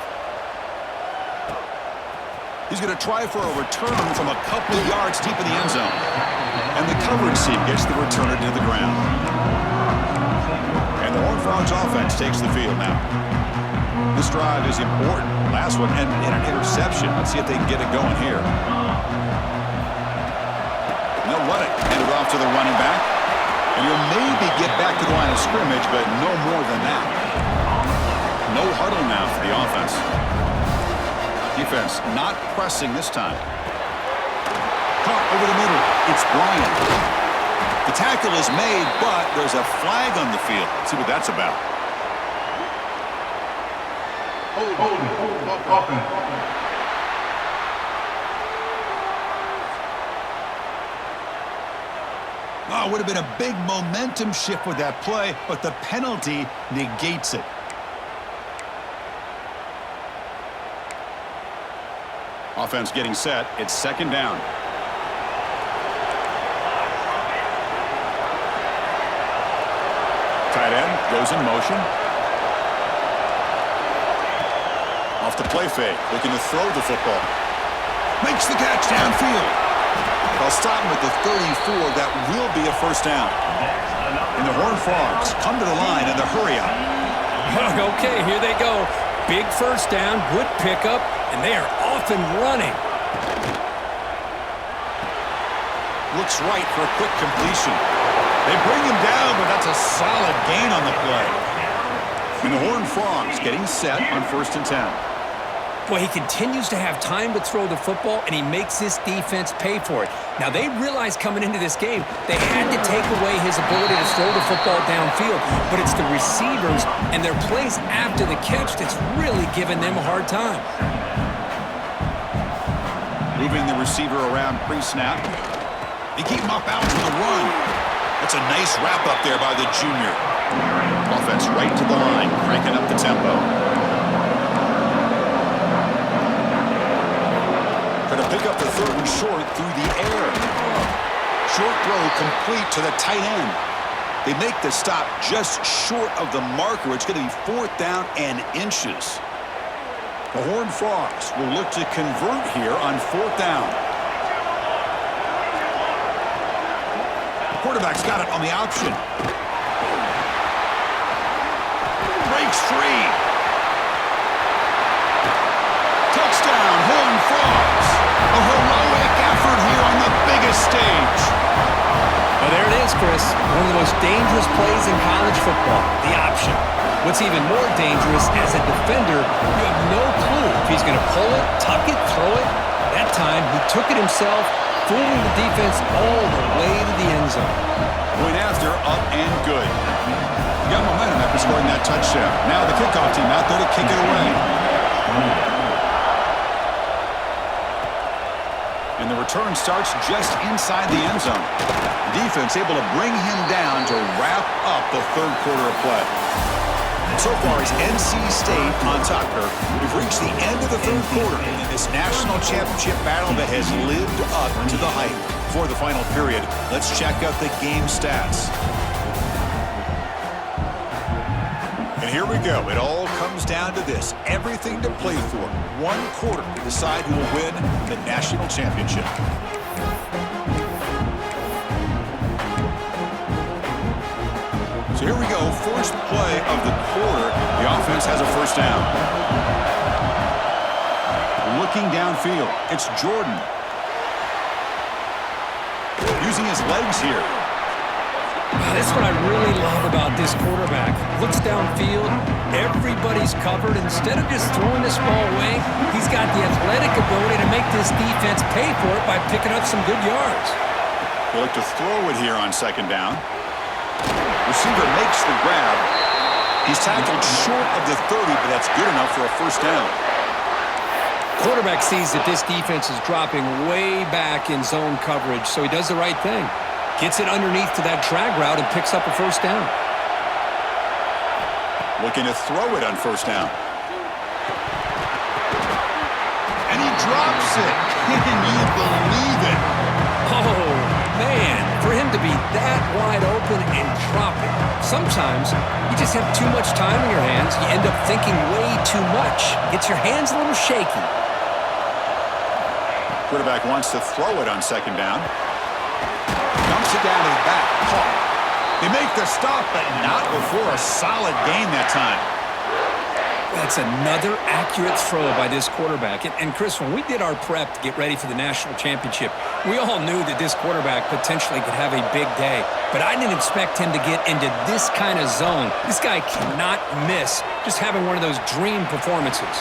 He's going to try for a return from a couple of yards deep in the end zone. And the coverage team gets the returner to the ground. And the Horned Frogs offense takes the field now. This drive is important. Last one ended in an interception. Let's see if they can get it going here. They'll run it. Hand it off to the running back. And he'll maybe get back to the line of scrimmage, but no more than that. No huddle now for the offense. Defense not pressing this time. Caught over the middle. It's Bryant. The tackle is made, but there's a flag on the field. Let's see what that's about. Oh, it would have been a big momentum shift with that play, but the penalty negates it. Offense getting set. It's 2nd down. Tight end goes in motion. Off the play fake, looking to throw the football. Makes the catch downfield. They'll stop him at the 34. That will be a 1st down. And the Horned Frogs come to the line in the hurry-up. Okay, here they go. Big 1st down, good pickup, and they are off and running. Looks right for a quick completion. They bring him down, but that's a solid gain on the play. And the Horned Frogs getting set on 1st and 10. Boy, he continues to have time to throw the football, and he makes this defense pay for it. Now, they realized coming into this game they had to take away his ability to throw the football downfield, but it's the receivers and their plays after the catch that's really giving them a hard time. Moving the receiver around pre-snap. They keep him up out to the run. That's a nice wrap up there by the junior. Offense right to the line, cranking up the tempo. Going to pick up the 3rd and short through the air. Short throw complete to the tight end. They make the stop just short of the marker. It's going to be 4th down and inches. The Horned Frogs will look to convert here on 4th down. The quarterback's got it on the option. Breaks free. Touchdown, Horned Frogs. A heroic effort here on the biggest stage. Well, there it is, Chris. One of the most dangerous plays in college football, the option. What's even more dangerous, as a defender, you have no clue if he's going to pull it, tuck it, throw it. That time, he took it himself, fooling the defense all the way to the end zone. Point after, up and good. He got momentum after scoring that touchdown. Now the kickoff team out there to kick it away. And the return starts just inside the end zone. The defense able to bring him down to wrap up the 3rd quarter of play. So far, it's NC State on top, Kirk. We've reached the end of the 3rd quarter in this national championship battle that has lived up to the hype. For the final period, let's check out the game stats. And here we go. It all comes down to this. Everything to play for. 1 quarter to decide who will win the national championship. So here we go. first play of the quarter, the offense has a first down. Looking downfield, it's Jordan. Using his legs here. That's what I really love about this quarterback. Looks downfield, everybody's covered. Instead of just throwing this ball away, he's got the athletic ability to make this defense pay for it by picking up some good yards. They look to throw it here on second down. Receiver makes the grab. He's tackled short of the 30, but that's good enough for a first down. Quarterback sees that this defense is dropping way back in zone coverage, so he does the right thing. Gets it underneath to that drag route and picks up a first down. Looking to throw it on first down. And he drops it. Can you believe it? Oh, man, for him to be that wide open and drop it. Sometimes you just have too much time in your hands. You end up thinking way too much. Gets your hands a little shaky. Quarterback wants to throw it on second down. Dumps it down to the back. Caught. They make the stop, but not before a solid gain that time. That's another accurate throw by this quarterback. And Chris, when we did our prep to get ready for the national championship, we all knew that this quarterback potentially could have a big day. But I didn't expect him to get into this kind of zone. This guy cannot miss just having one of those dream performances.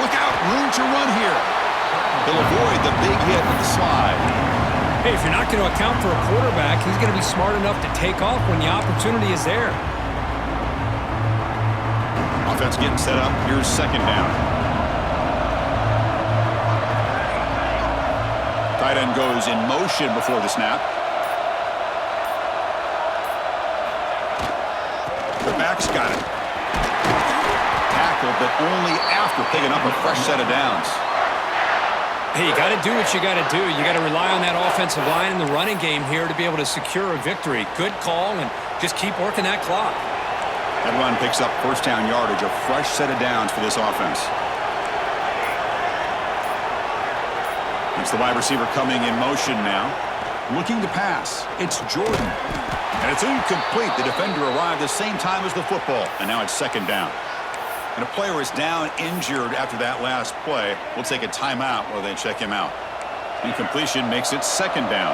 Look out, room to run here. He'll avoid the big hit with the slide. Hey, if you're not going to account for a quarterback, he's going to be smart enough to take off when the opportunity is there. Offense getting set up. Here's second down. Tight end goes in motion before the snap. The back's got it. Tackle, but only after picking up a fresh set of downs. Hey, you got to do what you got to do. You got to rely on that offensive line and the running game here to be able to secure a victory. Good call, and just keep working that clock. That run picks up first down yardage, a fresh set of downs for this offense. It's the wide receiver coming in motion now. Looking to pass. It's Jordan. And it's incomplete. The defender arrived the same time as the football, and now it's second down. And a player is down injured after that last play. We'll take a timeout while they check him out. Incompletion makes it second down.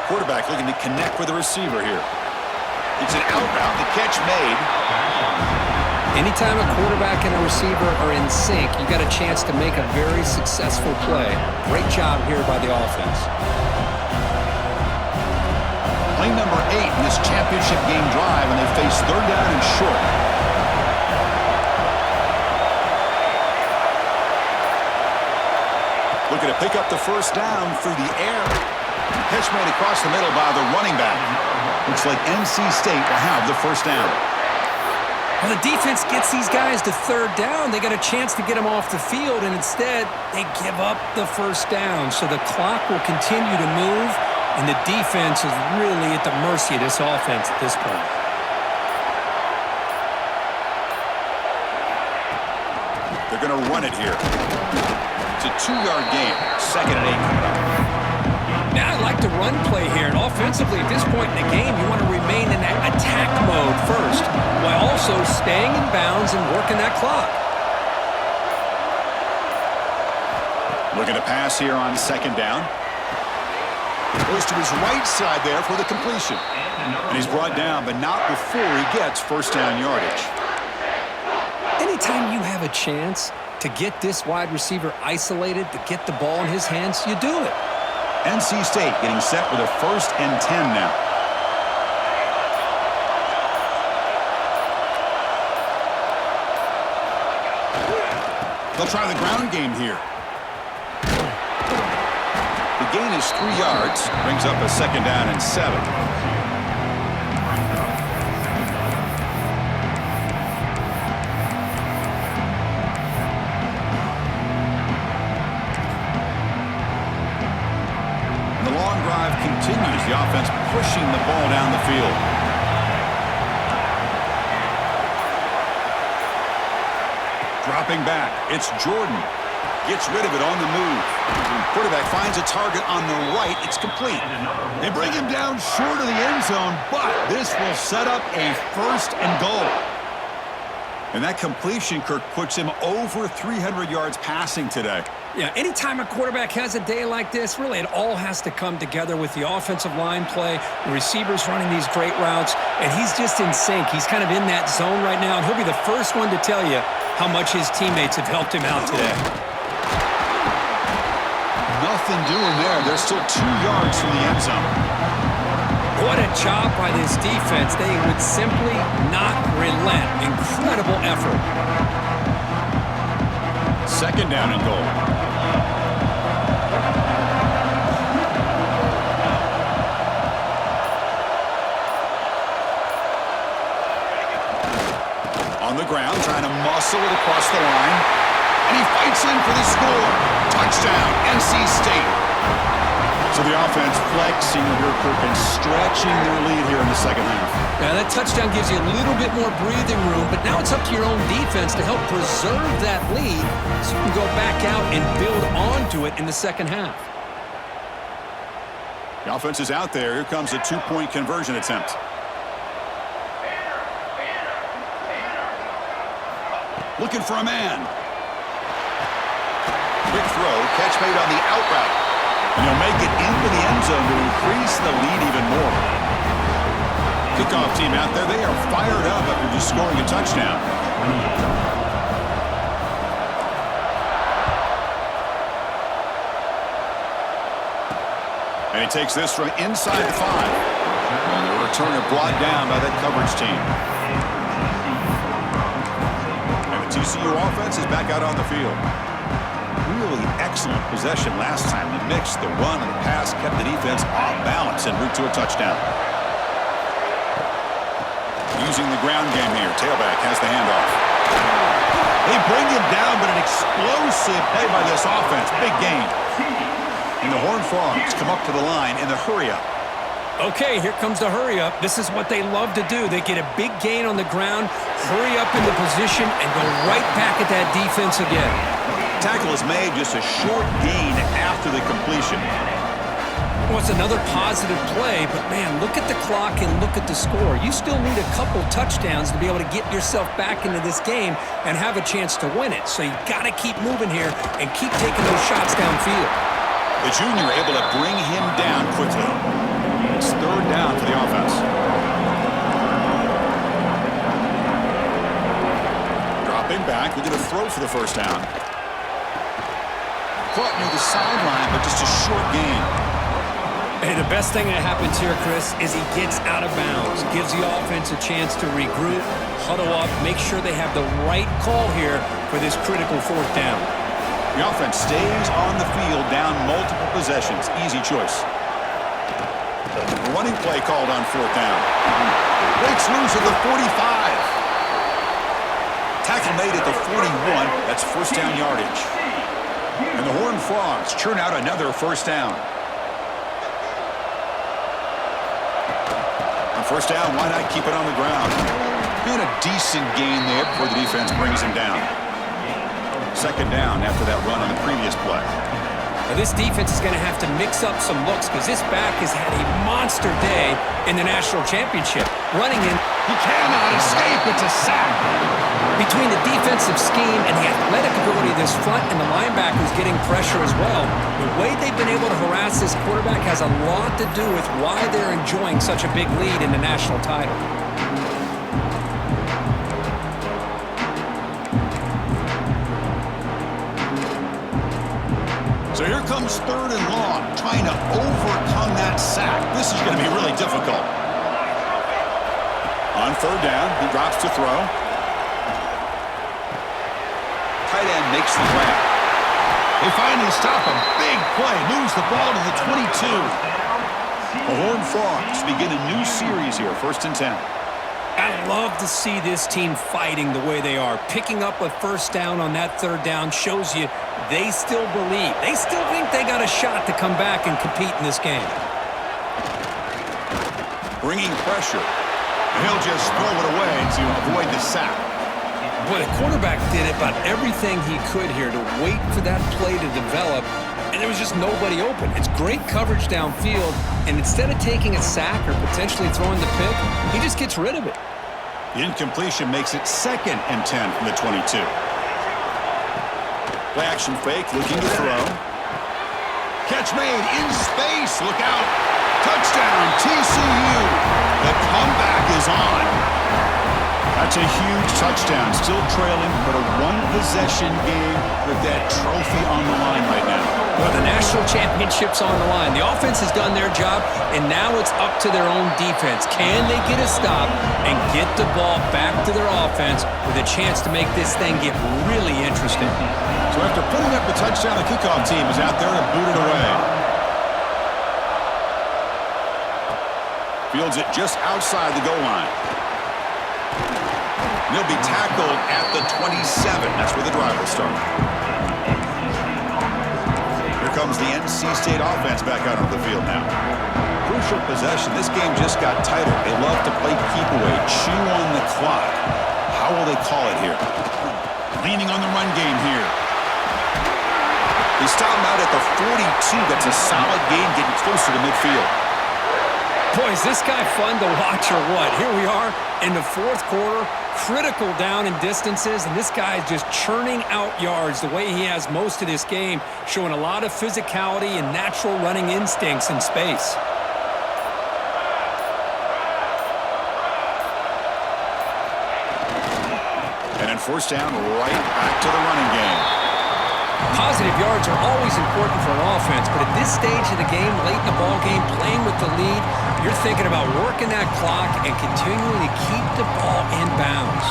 Quarterback looking to connect with the receiver here. It's an out route. The catch made. Anytime a quarterback and a receiver are in sync, you got a chance to make a very successful play. Great job here by the offense. Play number 8 in this championship game drive, and they face third down and short. Looking to pick up the first down through the air. Catch made across the middle by the running back. Looks like NC State will have the first down. Well, the defense gets these guys to third down. They got a chance to get them off the field, and instead they give up the first down. So the clock will continue to move, and the defense is really at the mercy of this offense at this point. They're going to run it here. It's a 2-yard gain. Second and 8 coming up. Now I like the run play here, and offensively at this point in the game, you want to remain in that attack mode first, while also staying in bounds and working that clock. Looking to pass here on second down. Goes to his right side there for the completion. And he's brought down, but not before he gets first down yardage. Anytime you have a chance to get this wide receiver isolated, to get the ball in his hands, you do it. NC State getting set with a first and 10 now. They'll try the ground game here. The gain is 3 yards. Brings up a second down and 7. The long drive continues. The offense pushing the ball down the field. Dropping back, it's Jordan. Gets rid of it on the move. Quarterback finds a target on the right. It's complete. They bring him down short of the end zone, but this will set up a 1st and goal. And that completion, Kirk, puts him over 300 yards passing today. Yeah, anytime a quarterback has a day like this, really it all has to come together with the offensive line play, the receivers running these great routes, and he's just in sync. He's kind of in that zone right now, and he'll be the first one to tell you how much his teammates have helped him out today. Nothing doing there. They're still 2 yards from the end zone. What a job by this defense. They would simply not relent. Incredible effort. 2nd down and goal. On the ground, trying to muscle it across the line. And he fights in for the score. Touchdown, NC State. So the offense flexing here, Kirk, and stretching their lead here in the 2nd half. Yeah, that touchdown gives you a little bit more breathing room, but now it's up to your own defense to help preserve that lead so you can go back out and build onto it in the 2nd half. The offense is out there. Here comes a 2-point conversion attempt. Looking for a man. Quick throw, catch made on the out route. And he'll make it into the end zone to increase the lead even more. Kickoff team out there, they are fired up after just scoring a touchdown. And he takes this from inside the 5. And the returner brought down by that coverage team. And the TCU offense is back out on the field. Really excellent possession last time. The mix, the run, and the pass kept the defense off balance en route to a touchdown. Using the ground game here. Tailback has the handoff. They bring him down, but an explosive play by this offense. Big game. And the Horned Frogs come up to the line in the hurry-up. Okay, here comes the hurry-up. This is what they love to do. They get a big gain on the ground, hurry up into position, and go right back at that defense again. Tackle is made, just a short gain after the completion. Well, it's another positive play, but man, look at the clock and look at the score. You still need a couple touchdowns to be able to get yourself back into this game and have a chance to win it. So you've got to keep moving here and keep taking those shots downfield. The junior able to bring him down quickly. It's 3rd down for the offense. Dropping back, we're going to throw for the 1st down. Caught near the sideline, but just a short gain. Hey, the best thing that happens here, Chris, is he gets out of bounds. Gives the offense a chance to regroup, huddle up, make sure they have the right call here for this critical 4th down. The offense stays on the field down multiple possessions. Easy choice. Running play called on 4th down. Breaks loose at the 45. Tackle made at the 41. That's 1st down yardage. And the Horned Frogs churn out another 1st down. On 1st down, why not keep it on the ground? And a decent gain there before the defense brings him down. 2nd down after that run on the previous play. Now this defense is going to have to mix up some looks because this back has had a monster day in the national championship. Running in. He cannot escape. It's a sack. Between the defensive scheme and the athletic ability of this front and the linebackers getting pressure as well, the way they've been able to harass this quarterback has a lot to do with why they're enjoying such a big lead in the national title. So here comes 3rd and long, trying to overcome that sack. This is going to be really difficult. On 3rd down, he drops to throw. Tight end makes the grab. They finally stop him. Big play. Moves the ball to the 22. The Horned Frogs begin a new series here. 1st and 10. I love to see this team fighting the way they are. Picking up a 1st down on that 3rd down shows you they still believe. They still think they got a shot to come back and compete in this game. Bringing pressure. And he'll just throw it away to avoid the sack. Boy, the quarterback did about everything he could here to wait for that play to develop, and there was just nobody open. It's great coverage downfield, and instead of taking a sack or potentially throwing the pick, he just gets rid of it. The incompletion makes it 2nd and 10 from the 22. Play action fake, looking to throw. Catch made in space. Look out. Touchdown, TCU. The comeback is on. That's a huge touchdown. Still trailing, but a one-possession game with that trophy on the line right now. Well, the national championship's on the line. The offense has done their job, and now it's up to their own defense. Can they get a stop and get the ball back to their offense with a chance to make this thing get really interesting? So after putting up the touchdown, the kickoff team is out there to boot it away. Fields it just outside the goal line. He'll be tackled at the 27. That's where the drive will start. Here comes the NC State offense back out on the field now. Crucial possession. This game just got tighter. They love to play keep away, chew on the clock. How will they call it here? Leaning on the run game here. They stop him out at the 42. That's a solid gain, getting closer to midfield. Boy, is this guy fun to watch or what? Here we are in the fourth quarter, critical down in distances, and this guy is just churning out yards the way he has most of this game, showing a lot of physicality and natural running instincts in space. And then first down, right back to the running game. Positive yards are always important for an offense, but at this stage of the game, late in the ball game, playing with the lead, you're thinking about working that clock and continuing to keep the ball in bounds.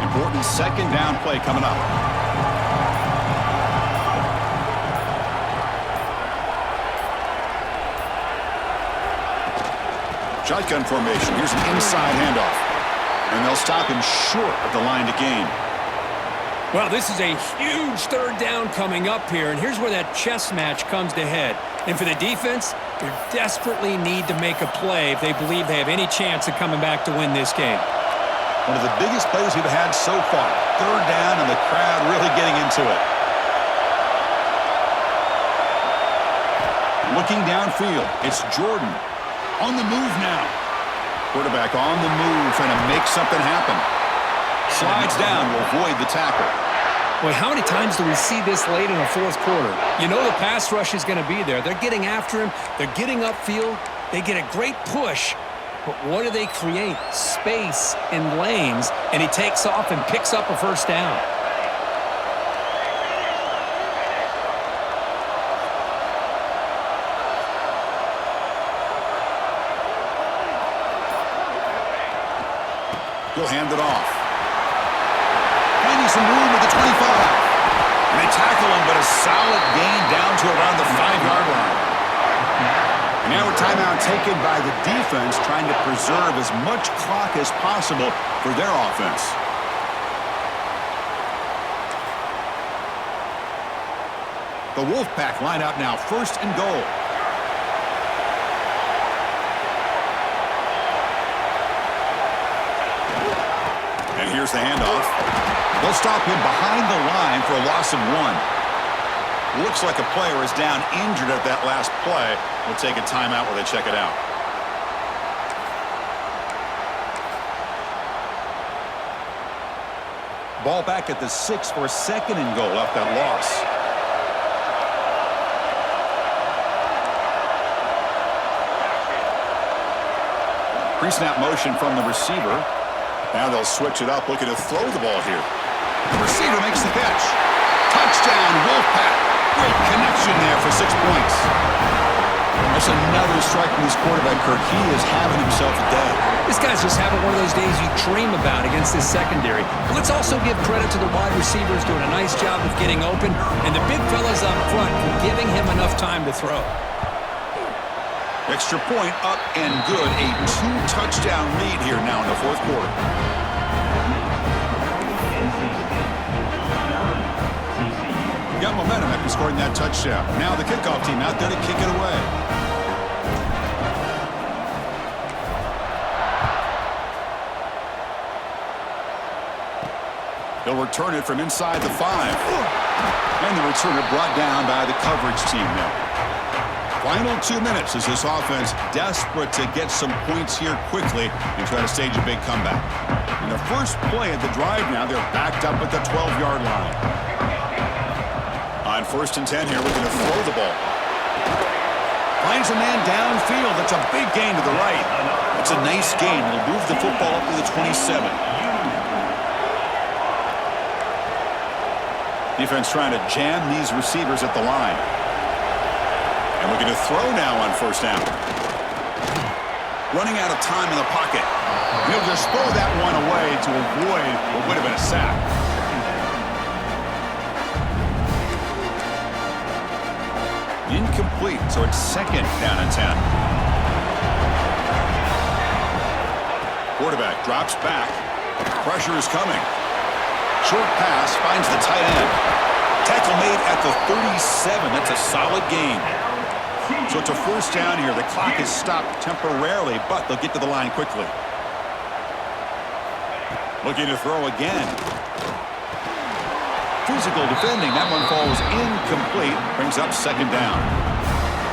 Important second down play coming up. Shotgun formation. Here's an inside handoff. And they'll stop him short of the line to gain. Well, this is a huge third down coming up here, and here's where that chess match comes to head. And for the defense, they desperately need to make a play if they believe they have any chance of coming back to win this game. One of the biggest plays we've had so far. Third down, and the crowd really getting into it. Looking downfield, it's Jordan. On the move now. Quarterback on the move, trying to make something happen. Slides down to avoid the tackle. Boy, how many times do we see this late in the fourth quarter? You know the pass rush is going to be there. They're getting after him. They're getting upfield. They get a great push. But what do they create? Space in lanes, and he takes off and picks up a first down. He'll hand it off. Finding some room at the 25. And they tackle him, but a solid gain down to around the 5-yard line. And now a timeout taken by the defense, trying to preserve as much clock as possible for their offense. The Wolfpack line out now, 1st and goal. And here's the handoff. They'll stop him behind the line for a loss of 1. Looks like a player is down injured at that last play. We'll take a timeout while they check it out. Ball back at the 6 for a 2nd and goal off that loss. Pre-snap motion from the receiver. Now they'll switch it up, looking to throw the ball here. The receiver makes the catch. Touchdown, Wolfpack. Great connection there for 6 points. That's another strike from this quarterback, Kirk. He is having himself a day. This guy's just having one of those days you dream about against this secondary. But let's also give credit to the wide receivers doing a nice job of getting open, and the big fellas up front for giving him enough time to throw. Extra point up and good. A 2-touchdown lead here now in the fourth quarter. got momentum after scoring that touchdown. Now the kickoff team out there to kick it away. He'll return it from inside the 5. And the returner brought down by the coverage team now. Final 2 minutes as this offense desperate to get some points here quickly and try to stage a big comeback. In the first play of the drive now, they're backed up at the 12-yard line. On 1st and 10 here, we're going to throw the ball. Finds a man downfield. That's a big gain to the right. It's a nice gain. It'll move the football up to the 27. Defense trying to jam these receivers at the line. And we're going to throw now on 1st down. Running out of time in the pocket. He'll just throw that one away to avoid what would have been a sack. Incomplete, so it's 2nd down and 10. Quarterback drops back. Pressure is coming. Short pass finds the tight end. Tackle made at the 37. That's a solid gain. So it's a 1st down here. The clock is stopped temporarily, but they'll get to the line quickly. Looking to throw again. Physical defending. That one falls incomplete. Brings up 2nd down.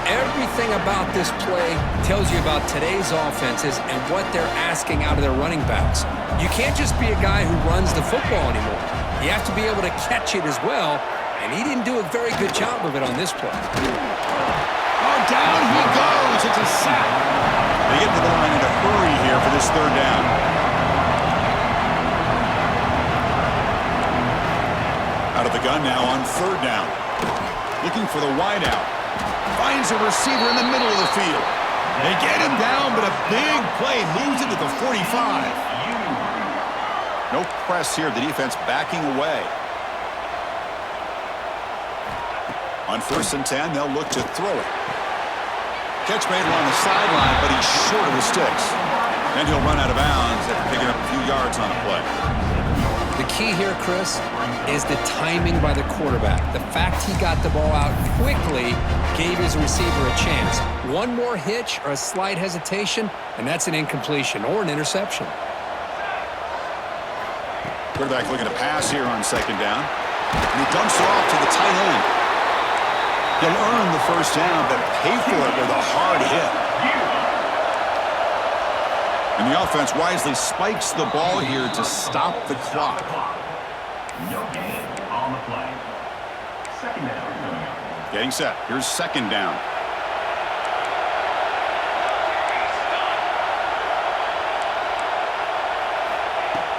Everything about this play tells you about today's offenses and what they're asking out of their running backs. You can't just be a guy who runs the football anymore. You have to be able to catch it as well, and he didn't do a very good job of it on this play. Oh, down he goes. It's a sack. They get to the line in a hurry here for this 3rd down. Out of the gun now on 3rd down. Looking for the wideout. Finds a receiver in the middle of the field. They get him down, but a big play moves into the 45. No press here. The defense backing away. On 1st and 10, they'll look to throw it. Catch made along the sideline, but he's short of the sticks. And he'll run out of bounds after picking up a few yards on the play. The key here, Chris, is the timing by the quarterback. The fact he got the ball out quickly gave his receiver a chance. One more hitch or a slight hesitation, and that's an incompletion or an interception. Quarterback looking to pass here on 2nd down. And he dumps it off to the tight end. He'll earn the 1st down, but pay for it with a hard hit. And the offense wisely spikes the ball here to stop the clock. No gain on the play. 2nd down. Getting set. Here's 2nd down.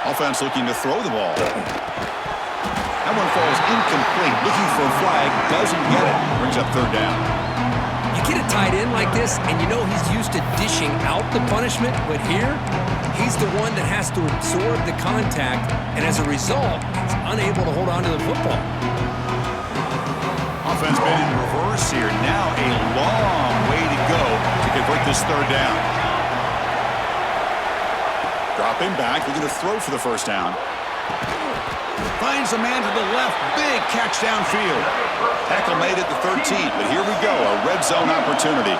Offense looking to throw the ball. That one falls incomplete. Looking for a flag. Doesn't get it. Brings up 3rd down. You get a tight end like this, and you know he's used to dishing out the punishment, but here, he's the one that has to absorb the contact, and as a result, he's unable to hold on to the football. Offense been in reverse here. Now a long way to go to convert this 3rd down. Dropping back, looking to throw for the 1st down. Finds a man to the left. Big catch downfield. Tackle made at the 13, but here we go, a red zone opportunity.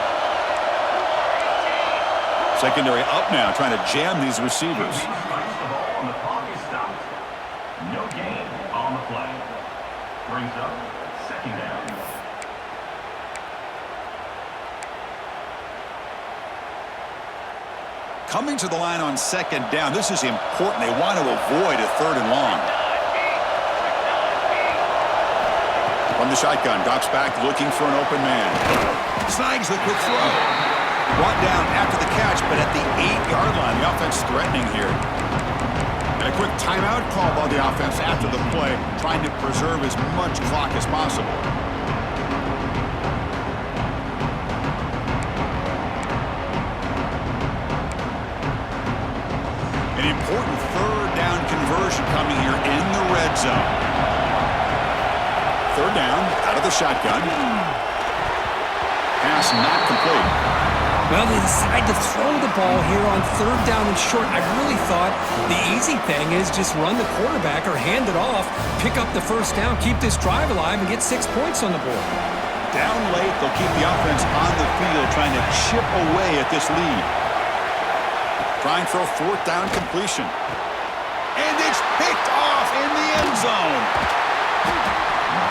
Secondary up now, trying to jam these receivers. No gain on the play. Brings up 2nd down. Coming to the line on 2nd down. This is important. They want to avoid a 3rd and long. From the shotgun, drops back looking for an open man. Snags the quick throw. Brought down after the catch, but at the 8-yard line. The offense threatening here. And a quick timeout call by the offense after the play, trying to preserve as much clock as possible. An important 3rd down conversion coming here in the red zone. 3rd down, out of the shotgun. Pass not complete. Well, they decide to throw the ball here on 3rd down and short. I really thought the easy thing is just run the quarterback or hand it off, pick up the 1st down, keep this drive alive, and get 6 points on the board. Down late, they'll keep the offense on the field, trying to chip away at this lead. Trying for a 4th down completion. And it's picked off in the end zone.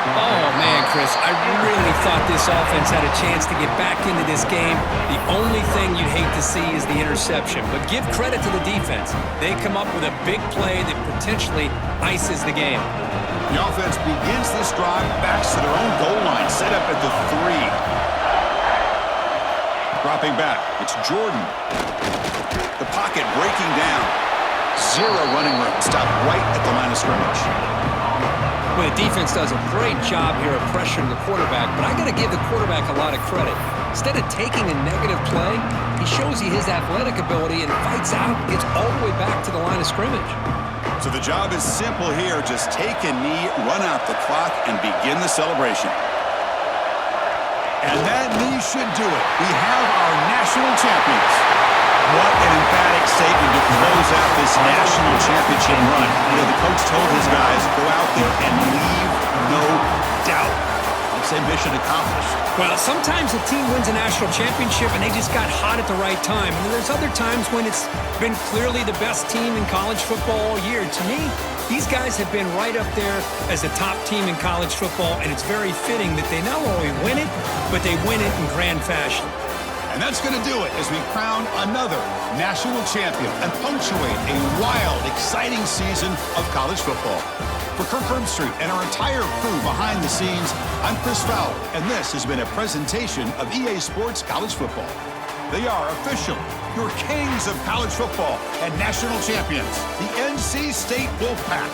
Oh, man, Chris, I really thought this offense had a chance to get back into this game. The only thing you'd hate to see is the interception. But give credit to the defense. They come up with a big play that potentially ices the game. The offense begins this drive, backs to their own goal line, set up at the 3. Dropping back, it's Jordan. The pocket breaking down. 0 running room, stopped right at the line of scrimmage. Well, the defense does a great job here of pressuring the quarterback, but I got to give the quarterback a lot of credit. Instead of taking a negative play, he shows you his athletic ability and fights out, gets all the way back to the line of scrimmage. So the job is simple here. Just take a knee, run out the clock, and begin the celebration. And that knee should do it. We have our national champions. What an emphatic statement to close out this national championship run. You know, the coach told his guys, go out there and leave no doubt. I'd say mission accomplished. Well, sometimes a team wins a national championship and they just got hot at the right time. And there's other times when it's been clearly the best team in college football all year. To me, these guys have been right up there as the top team in college football, and it's very fitting that they not only win it, but they win it in grand fashion. And that's going to do it as we crown another national champion and punctuate a wild, exciting season of college football. For Kirk Herbstreit and our entire crew behind the scenes, I'm Chris Fowler, and this has been a presentation of EA Sports College Football. They are official, your kings of college football and national champions, the NC State Wolfpack.